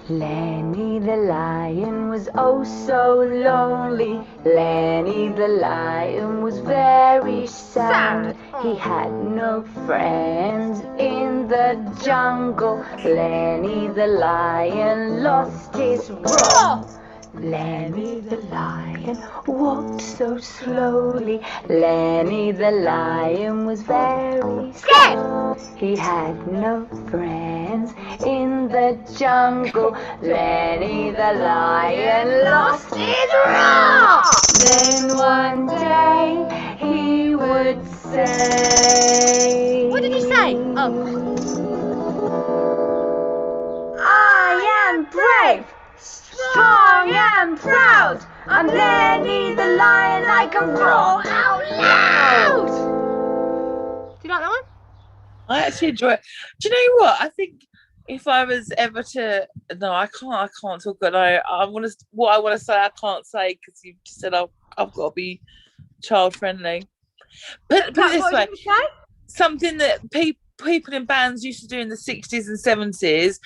Lenny the Lion was oh so lonely. Lenny the Lion was very sad. He had no friends in the jungle. Lenny the Lion lost his roar. Lenny the Lion walked so slowly. Lenny the Lion was very scared. He had no friends in the jungle. Lenny the Lion lost his roar. Then one day he would say... What did he say? I am brave, strong and proud. I'm Lenny the Lion, I can roar out loud. Do you like that one? I actually enjoy it. Do you know what? I think if I was ever to... No, I can't talk. What I want to say, I can't say because you've just said I've got to be child friendly. Put it this way. Something that people in bands used to do in the 60s and 70s,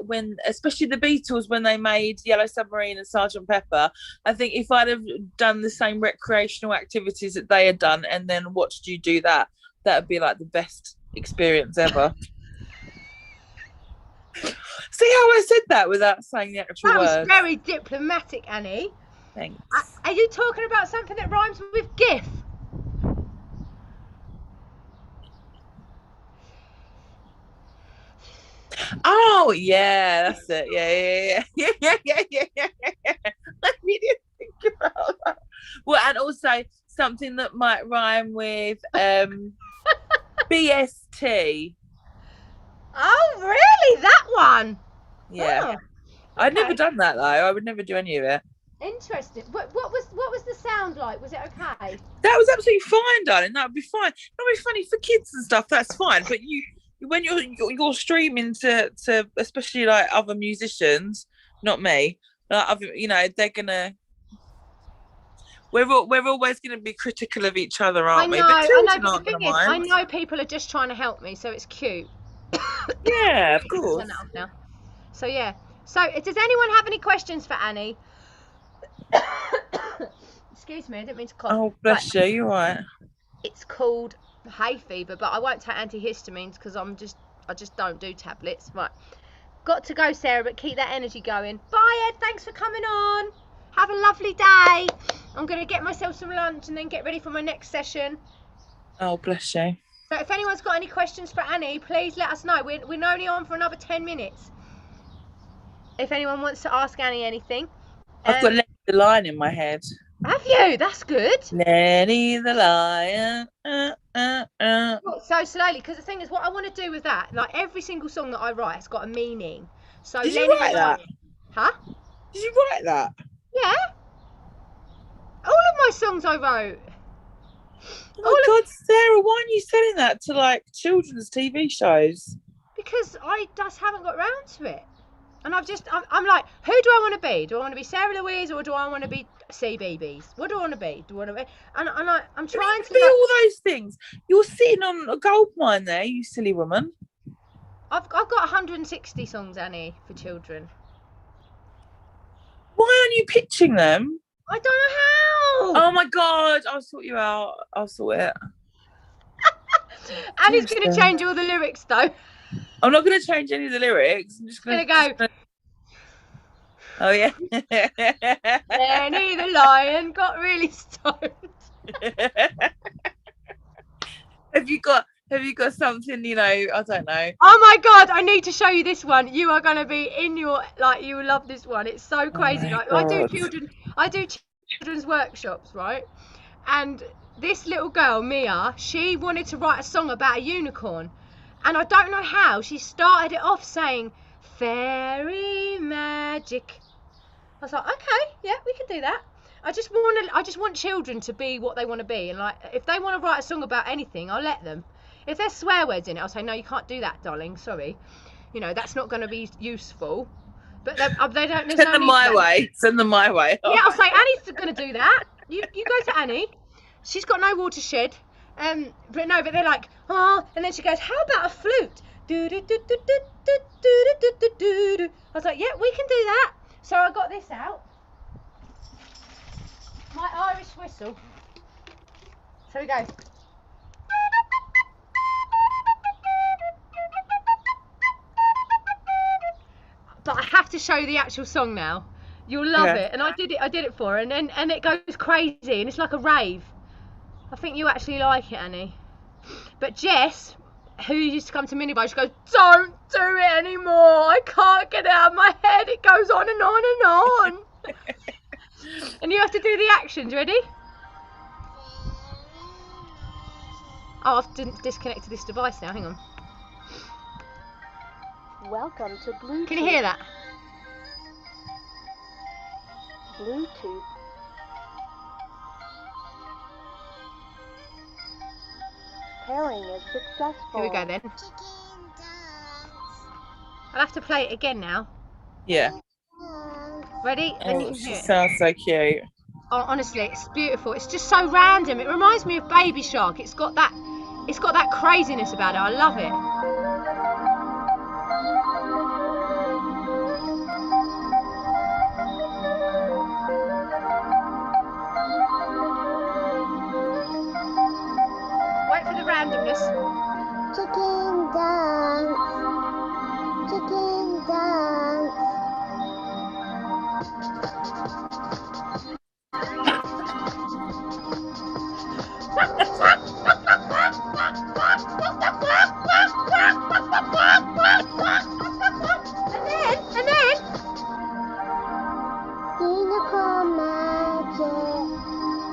when especially the Beatles, when they made Yellow Submarine and Sergeant Pepper. I think if I'd have done the same recreational activities that they had done and then watched you do that, that would be like the best experience ever. See how I said that without saying the actual words? That was very diplomatic, Annie. Thanks. Are you talking about something that rhymes with GIF? Oh yeah, that's it. Yeah. I didn't think about that. Well, and also something that might rhyme with BST. Oh, really? That one? Yeah. Oh, okay. I'd never done that though. I would never do any of it. Interesting. What was the sound like? Was it okay? That was absolutely fine, darling. That would be fine. That would be funny for kids and stuff. That's fine. But when you're streaming to especially like other musicians, not me, they're gonna. We're always going to be critical of each other, aren't we? But the thing is, I know people are just trying to help me, so it's cute. Yeah, of course. So yeah. So does anyone have any questions for Annie? Excuse me, I didn't mean to cough. Oh, bless you. You're right. It's called hay fever, but I won't take antihistamines because I just don't do tablets. Right. Got to go, Sarah, but keep that energy going. Bye, Ed. Thanks for coming on. Have a lovely day. I'm going to get myself some lunch and then get ready for my next session. Oh, bless you. So if anyone's got any questions for Annie, please let us know. We're only on for another 10 minutes. If anyone wants to ask Annie anything. I've got Lenny the Lion in my head. Have you? That's good. Lenny the Lion. So slowly, because the thing is, what I want to do with that, like every single song that I write has got a meaning. So Did you write that? Huh? Did you write that? Yeah. All of my songs I wrote. Oh my God, Sarah, why aren't you selling that to like children's TV shows? Because I just haven't got round to it. And I'm like, who do I want to be? Do I want to be Sarah Louise or do I want to be CBeebies? What do I want to be? And I'm trying to be all those things. You're sitting on a gold mine there, you silly woman. I've got 160 songs, Annie, for children. Why aren't you pitching them? I don't know how. Oh my God, I'll sort you out. I'll sort it. Annie's going to change all the lyrics though. I'm not going to change any of the lyrics. I'm just going to go. Oh yeah. Lenny the Lion got really stoned. Have you got something, I don't know. Oh my God, I need to show you this one. You are going to be you will love this one. It's so crazy. I do children's workshops, right? And this little girl, Mia, she wanted to write a song about a unicorn. And I don't know how, she started it off saying, fairy magic. I was like, okay, yeah, we can do that. I just want children to be what they want to be. And like, if they want to write a song about anything, I'll let them. If there's swear words in it, I'll say, no, you can't do that, darling, sorry. That's not going to be useful. But they don't. Send them my way. Send them my way. Yeah, I'll say, Annie's going to do that. You go to Annie. She's got no watershed. But they're like, oh, and then she goes, how about a flute? I was like, yeah, we can do that. So I got this out. My Irish whistle. So we go. But I have to show you the actual song now. You'll love it. And I did it for her, and it goes crazy, and it's like a rave. I think you actually like it, Annie. But Jess, who used to come to Minibar, she goes, don't do it anymore. I can't get it out of my head. It goes on and on and on. And you have to do the actions. Ready? Oh, I've disconnected this device now. Hang on. Welcome to Bluetooth. Can you hear that? Bluetooth. Pairing is successful. Here we go then. I'll have to play it again now. Yeah. Ready? Then you can She hear it. sounds so cute. Oh, honestly, it's beautiful. It's just so random. It reminds me of Baby Shark. It's got that it's got that craziness about it. I love it. Wait for the randomness. Chicken dance. Chicken dance. And then. Unicorn magic.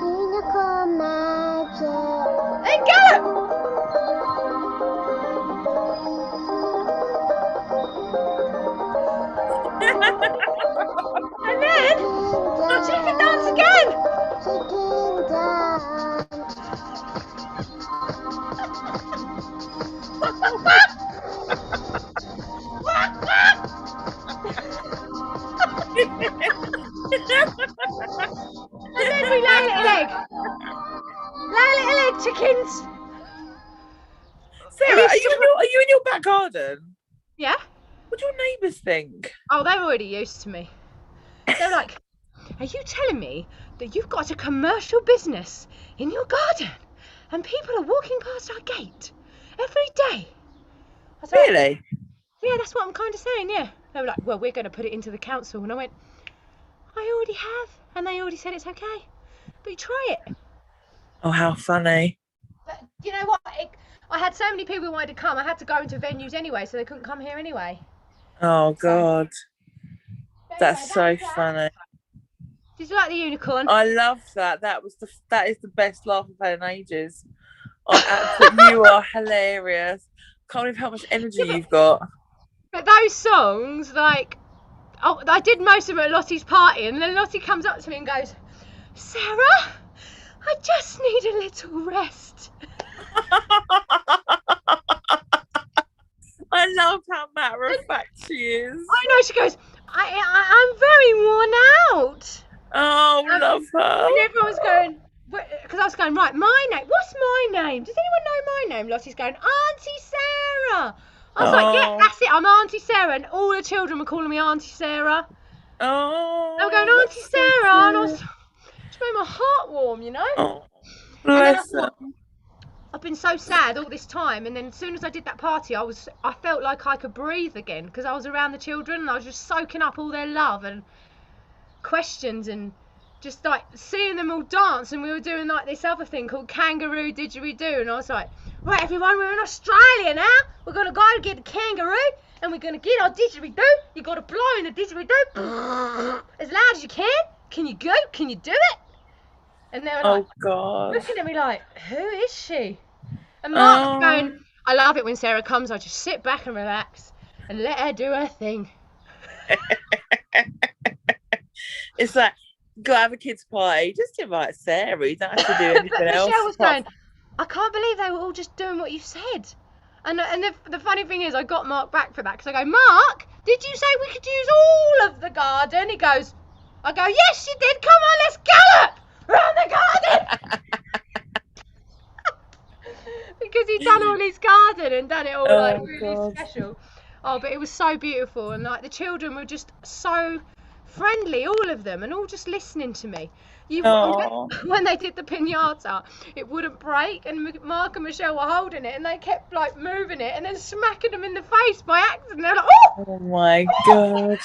Unicorn magic. And gallop! And then chicken dance again! Chicken dance. And then we lay a little egg. Lay a little egg, chickens. Sarah, are you in your back garden? Yeah? What do your neighbours think? Oh, they're already used to me. They're like, are you telling me that you've got a commercial business in your garden and people are walking past our gate every day? I was like, Really? yeah, that's what I'm kind of saying, yeah. They were like, well, we're going to put it into the council. And I went, I already have. And they already said it's okay. But you try it. Oh, how funny. But you know what? I had so many people who wanted to come. I had to go into venues anyway, so they couldn't come here anyway. Oh, God. But That's so anyway, that. funny. Did you like the unicorn? I love that. That is the best laugh I've had in ages. You are hilarious. Can't believe how much energy you've got. But those songs, like, oh, I did most of it at Lottie's party, and then Lottie comes up to me and goes, Sarah, I just need a little rest. I love how matter of fact she is. I know, she goes, I'm very worn out. Oh, love her. And everyone was going, because I was going, right, my name, what's my name? Does anyone know my name? Lottie's going, Auntie Sarah. I was like, yeah, that's it, I'm Auntie Sarah. And all the children were calling me Auntie Sarah. Oh. They were going, Auntie Sarah. And I was, it made my heart warm, you know? Oh, bless her. I've been so sad all this time, and then as soon as I did that party, I felt like I could breathe again, because I was around the children and I was just soaking up all their love and questions, and just like seeing them all dance. And we were doing like this other thing called kangaroo didgeridoo, and I was like, right everyone, we're in Australia now, we're gonna go get a kangaroo and we're gonna get our didgeridoo. You gotta blow in the didgeridoo as loud as you can you do it? And they were like, God, looking at me like, who is she? And Mark's going, I love it when Sarah comes, I just sit back and relax and let her do her thing. It's like, go have a kids' party, just invite Sarah, you don't have to do anything else. Michelle was going, I can't believe they were all just doing what you said. And the funny thing is, I got Mark back for that, because I go, Mark, did you say we could use all of the garden? He goes, I go, yes, you did, come on, let's gallop around the garden. Because he'd done all his garden and done it all like really special. Oh, but it was so beautiful, and like the children were just so friendly, all of them, and all just listening to me. When they did the piñata, it wouldn't break, and Mark and Michelle were holding it, and they kept like moving it and then smacking them in the face by accident. They're like, oh my God.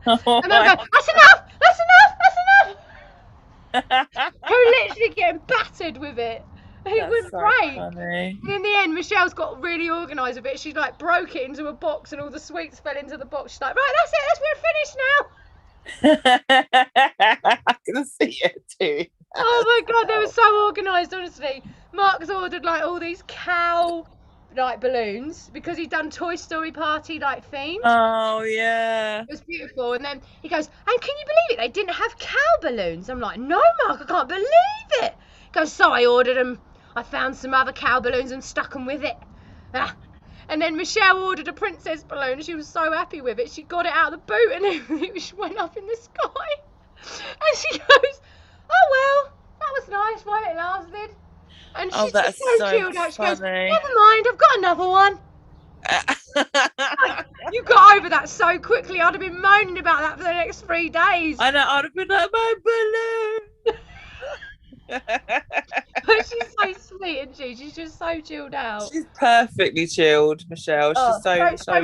And they'll go, that's enough. They're literally getting battered with it. It wouldn't break. Funny. And in the end, Michelle's got really organised with it. She like broke it into a box, and all the sweets fell into the box. She's like, right, that's it. We're finished now. I can see it too. Oh my God, they were so organised. Honestly, Mark's ordered like all these cow like balloons because he'd done Toy Story party like themed. Oh yeah. It was beautiful. And then he goes, and can you believe it? They didn't have cow balloons. I'm like, no, Mark, I can't believe it. He goes, so I ordered them. I found some other cow balloons and stuck them with it. And then Michelle ordered a princess balloon. She was so happy with it. She got it out of the boot and it went up in the sky. And she goes, oh well, that was nice while it lasted. And Oh, she's that's just so so chilled out. She goes, funny. never mind, I've got another one. You got over that so quickly. I'd have been moaning about that for the next 3 days. I know, I'd have been like, my balloon. But she's so sweet, isn't she? She's just so chilled out. She's perfectly chilled, Michelle. She's so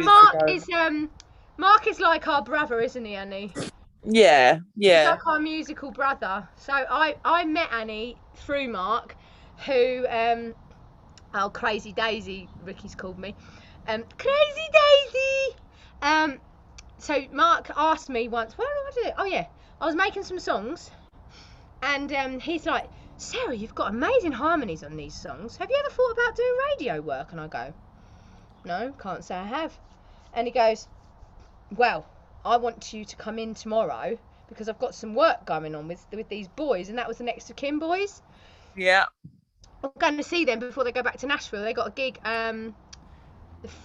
Mark is like our brother, isn't he, Annie? Yeah, He's yeah. like our musical brother. So I met Annie through Mark, who Crazy Daisy, Ricky's called me. Crazy Daisy. So Mark asked me once, what did I do? Oh yeah, I was making some songs, and he's like, Sarah, you've got amazing harmonies on these songs. Have you ever thought about doing radio work? And I go, no, can't say I have. And he goes, well, I want you to come in tomorrow because I've got some work going on with these boys, and that was the Next of Kin boys. Yeah. I'm going to see them before they go back to Nashville. They got a gig the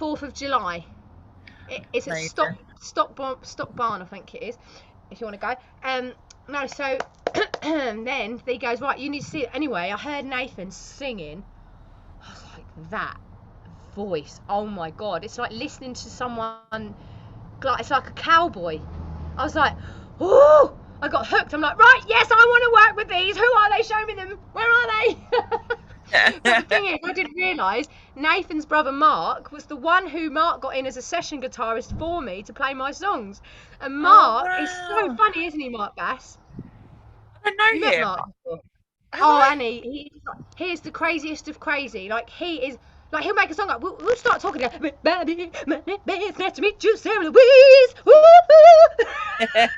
4th of July. It's at Stock Barn, I think it is, if you want to go. No, so then he goes, right, you need to see it. Anyway, I heard Nathan singing. I was like, that voice, oh my God. It's like listening to someone, it's like a cowboy. I was like, oh, I got hooked. I'm like, right, yes, I want to work with these. Who are they? Show me them. Where are they? But the thing is, I didn't realise Nathan's brother Mark was the one who Mark got in as a session guitarist for me to play my songs. And Mark is so funny, isn't he, Mark Bass? I know you met Mark before? Annie, he is the craziest of crazy. Like, he is, like, he'll make a song like, we'll start talking like, baby, it's nice to meet you, Sarah Louise. And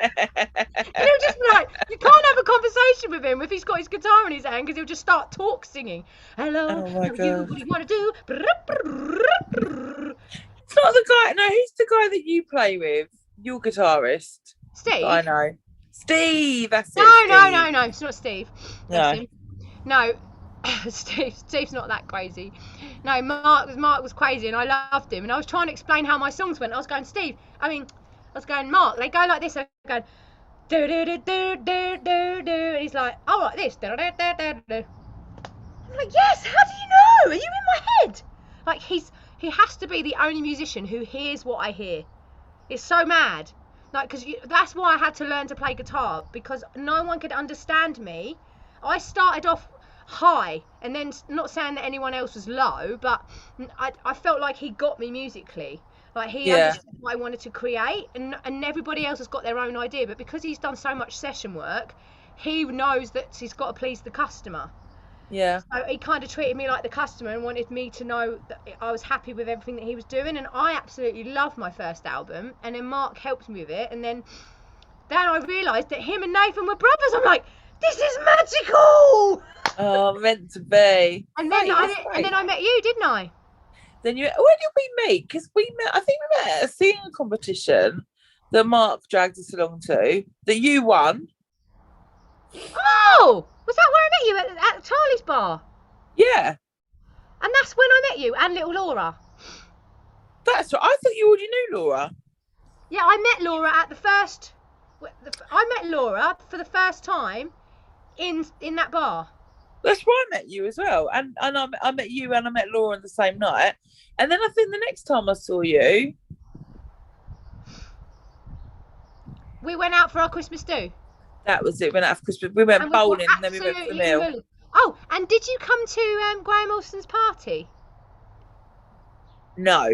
he'll just be like, you can't have a conversation with him if he's got his guitar in his hand, because he'll just start singing. Hello, oh my God. You, what do you want to do? It's not the guy, no, who's the guy that you play with? Your guitarist. Steve? I know. Steve, that's it. No, it's not Steve. No. Steve's not that crazy. No, Mark was crazy, and I loved him, and I was trying to explain how my songs went. I was going, Mark, they go like this. I go, do do do do do do do, and he's like, oh, like this. Do, do, do, do, do. I'm like, yes. How do you know? Are you in my head? Like, he has to be the only musician who hears what I hear. It's so mad. Like, because that's why I had to learn to play guitar, because no one could understand me. I started off high, and then, not saying that anyone else was low, but I felt like he got me musically. Like, he understood what I wanted to create, and everybody else has got their own idea, but because he's done so much session work, he knows that he's got to please the customer. Yeah. So he kind of treated me like the customer and wanted me to know that I was happy with everything that he was doing, and I absolutely loved my first album, and then Mark helped me with it, and then I realised that him and Nathan were brothers. I'm like, this is magical! Oh, meant to be. And then I met you, didn't I? Then when did we meet? Because I think we met at a singing competition that Mark dragged us along to, that you won. Oh! Was that where I met you at Charlie's bar? Yeah. And that's when I met you and little Laura. That's right. I thought you already knew Laura. Yeah, I met Laura I met Laura for the first time in that bar. That's where I met you as well. And I met you and I met Laura on the same night. And then I think the next time I saw you, we went out for our Christmas do. That was it. We went out for Christmas. We went bowling and then we went for the meal. Oh, and did you come to Graham Wilson's party? No.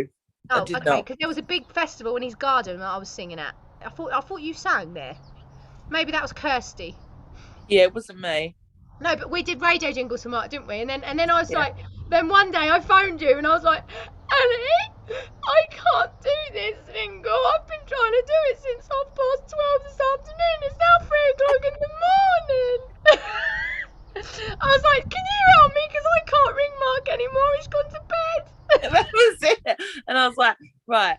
Oh, I did okay. not. Because there was a big festival in his garden that I was singing at. I thought you sang there. Maybe that was Kirsty. Yeah, it wasn't me. No, but we did radio jingles for Mark, didn't we? And then I was like, then one day I phoned you and I was like, Annie, I can't do this jingle. I've been trying to do it since 12:30 this afternoon. It's now 3:00 in the morning. I was like, can you help me? Because I can't ring Mark anymore. He's gone to bed. That was it. And I was like, right.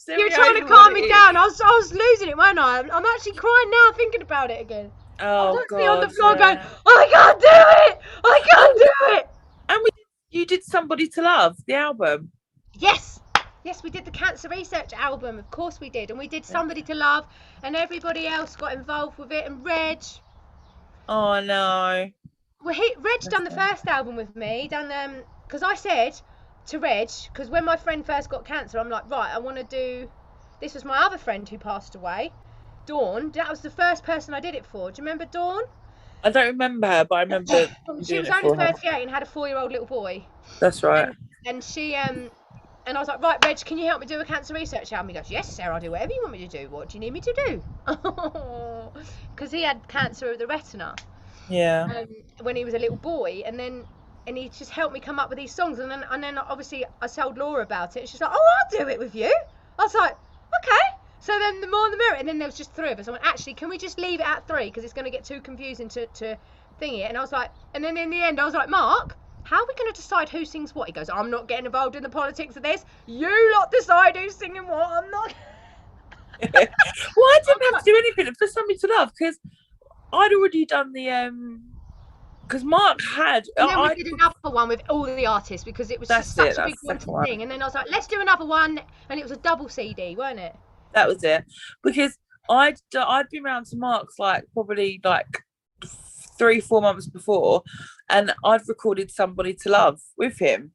You're trying to calm me down. I was losing it, weren't I? I'm actually crying now thinking about it again. Oh, God. On the floor going, I can't do it. I can't do it. And you did Somebody to Love, the album. Yes, we did the Cancer Research album. Of course we did. And we did Somebody to Love, and everybody else got involved with it, and Reg. Oh, no. Well, Reg done the first album with me. Because I said to Reg, because when my friend first got cancer, I'm like, right, I want to do. This was my other friend who passed away, Dawn. That was the first person I did it for. Do you remember Dawn? I don't remember her, but I remember She doing was it only for her. 38 and had a 4-year-old little boy. That's right. And she and I was like, right, Reg, can you help me do a cancer research album? He goes, yes, Sarah, I'll do whatever you want me to do. What do you need me to do? Because he had cancer of the retina. Yeah. When he was a little boy, and he just helped me come up with these songs, and then obviously I told Laura about it. And she's like, oh, I'll do it with you. I was like, okay. So then the more the merrier. And then there was just 3 of us. I went, actually, can we just leave it at 3 because it's going to get too confusing to thingy it. And I was like, and then in the end I was like, Mark, how are we going to decide who sings what? He goes, I'm not getting involved in the politics of this. You lot decide who's singing what. I'm not. Well, I didn't have to do anything for Somebody to Love because I'd already done the because Mark had. And then we did another one with all the artists because it was just such a big one to sing. And then I was like, let's do another one, and it was a double CD, weren't it? That was it, because I'd been round to Mark's like probably like 3-4 months before, and I'd recorded Somebody to Love with him,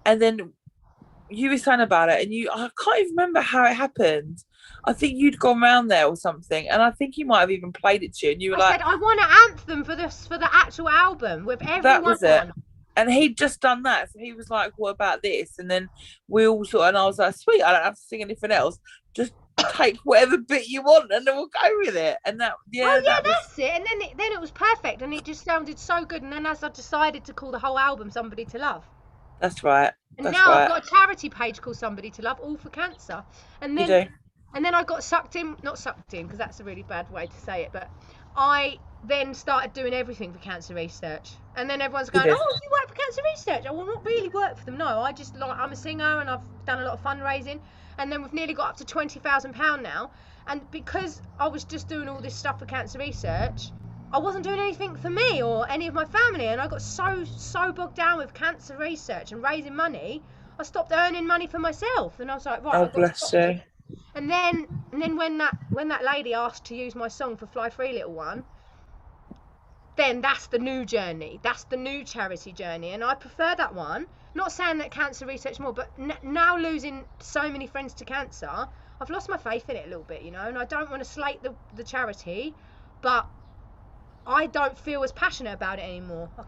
and then you were saying about it, and I can't even remember how it happened. I think you'd gone round there or something, and I think he might have even played it to you, and you were like, said, I want an anthem for the actual album with everyone. That was it. And he'd just done that, so he was like, what about this? And then we all sort of, and I was like, sweet, I don't have to sing anything else, just take whatever bit you want and then we'll go with it. And that's it. And then it was perfect, and it just sounded so good. And then as I decided to call the whole album Somebody to Love. That's right. And now I've got a charity page called Somebody to Love, all for cancer. And then you do. And then I got not sucked in because that's a really bad way to say it, but I then started doing everything for cancer research. And then everyone's going, oh, you work for cancer research? I will not really work for them. No, I'm a singer and I've done a lot of fundraising. And then we've nearly got up to £20,000 now. And because I was just doing all this stuff for cancer research, I wasn't doing anything for me or any of my family. And I got so bogged down with cancer research and raising money, I stopped earning money for myself. And I was like, right, oh, bless you. And then when that lady asked to use my song for Fly Free Little One, then that's the new journey. That's the new charity journey. And I prefer that one. Not saying that cancer research more, but now losing so many friends to cancer, I've lost my faith in it a little bit, and I don't want to slate the charity, but I don't feel as passionate about it anymore. I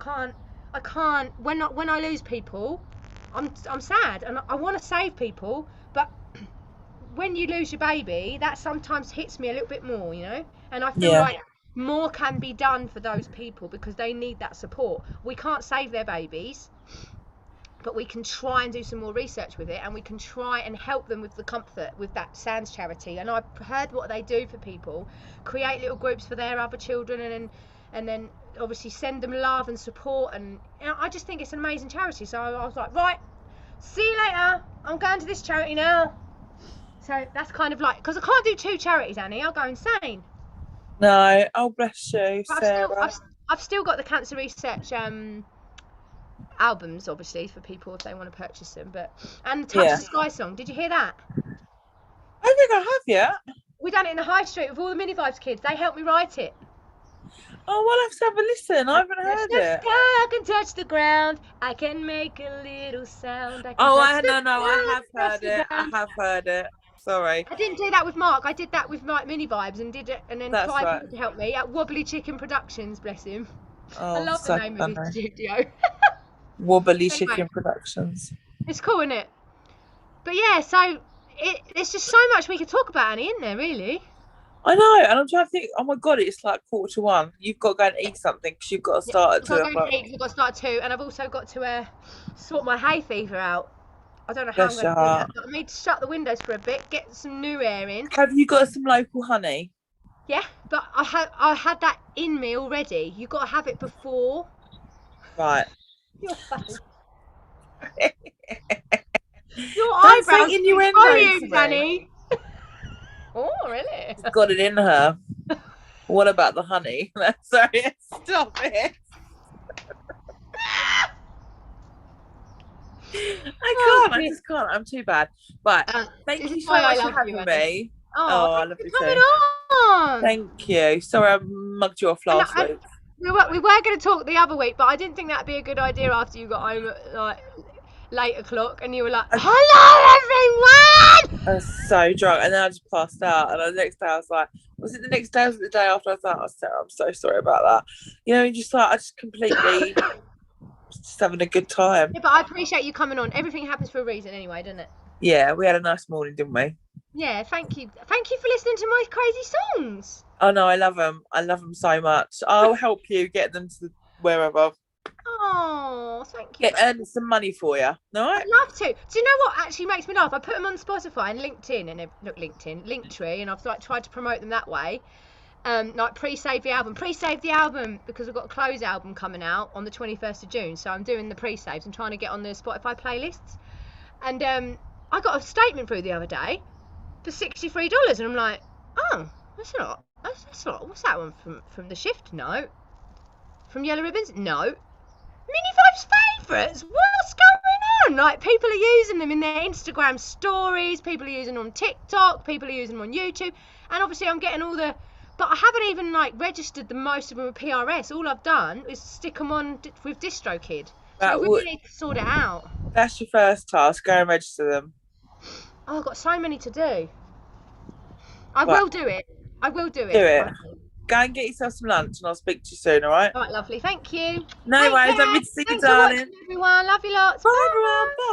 can't, when I lose people, I'm sad, and I want to save people, but when you lose your baby, that sometimes hits me a little bit more, and I feel like more can be done for those people because they need that support. We can't save their babies, but we can try and do some more research with it, and we can try and help them with the comfort with that SANS charity. And I've heard what they do for people, create little groups for their other children, and then obviously send them love and support, and I just think it's an amazing charity. So I was like, right, see you later, I'm going to this charity now. So that's kind of like, because I can't do 2 charities, Annie, I'll go insane. No, oh bless you, but Sarah. I've still got the cancer research albums, obviously, for people if they want to purchase them. And the Touch the Sky song, did you hear that? I think I have, yeah. We done it in the high street with all the Mini Vibes kids. They helped me write it. Oh, well, I have to have a listen. I haven't heard it. I can touch the ground. I can make a little sound. I have heard it. I have heard it. Sorry. I didn't do that with Mark. I did that with Mini Vibes and did it, and then That's 5 right. people to help me at Wobbly Chicken Productions. Bless him. Oh, I love the name of his studio. Wobbly Chicken Productions. It's cool, isn't it? But yeah, so there's just so much we could talk about, Annie, isn't there, really? I know, and I'm trying to think, oh my God, it's like 1:45. You've got to go and eat something because you've got to start at 2 o'clock. We've got to start at 2, and I've also got to sort my hay fever out. I don't know how I'm going to do that, but I need to shut the windows for a bit, get some new air in. Have you got some local honey? Yeah, but I had that in me already. You've got to have it before. Right. You're funny. Your eyebrows innuendos, Danny. Oh, really? She's got it in her. What about the honey? Sorry, stop it. I just can't. I'm too bad. But thank you so much for having me. Oh, I love you too. On. Thank you. Sorry, I mugged you off last week. We were going to talk the other week, but I didn't think that'd be a good idea after you got home at like late o'clock, and you were like, "Hello, everyone!" I was so drunk, and then I just passed out. And the next day, I was like, "Was it the next day? Or was it the day after?" I was like, "Oh, Sarah, I'm so sorry about that." You know, just like I just completely just having a good time. Yeah, but I appreciate you coming on. Everything happens for a reason, anyway, doesn't it? Yeah, we had a nice morning, didn't we? Yeah, thank you for listening to my crazy songs. Oh no, I love them. I love them so much. I'll help you get them to wherever. Oh, thank you. Earn some money for you. All right? I'd love to. Do you know what actually makes me laugh? I put them on Spotify and LinkedIn, and Linktree, and I've like tried to promote them that way. Like pre-save the album because I've got a Close album coming out on the 21st of June, so I'm doing the pre-saves and trying to get on the Spotify playlists. And I got a statement through the other day for $63, and I'm like, oh, that's a lot. That's a lot. What's that one from The Shift? No. From Yellow Ribbons? No. Mini5's favourites? What's going on? Like, people are using them in their Instagram stories, people are using them on TikTok, people are using them on YouTube, and obviously I'm getting all the... But I haven't even, like, registered the most of them with PRS. All I've done is stick them on with DistroKid. So I really need to sort it out. That's your first task. Go and register them. Oh, I've got so many to do. I will do it. Do it. Go and get yourself some lunch, and I'll speak to you soon, all right? All right, lovely. Thank you. No worries. Don't be sick, darling. Thanks for watching, everyone. Love you lots. Bye, everyone. Bye.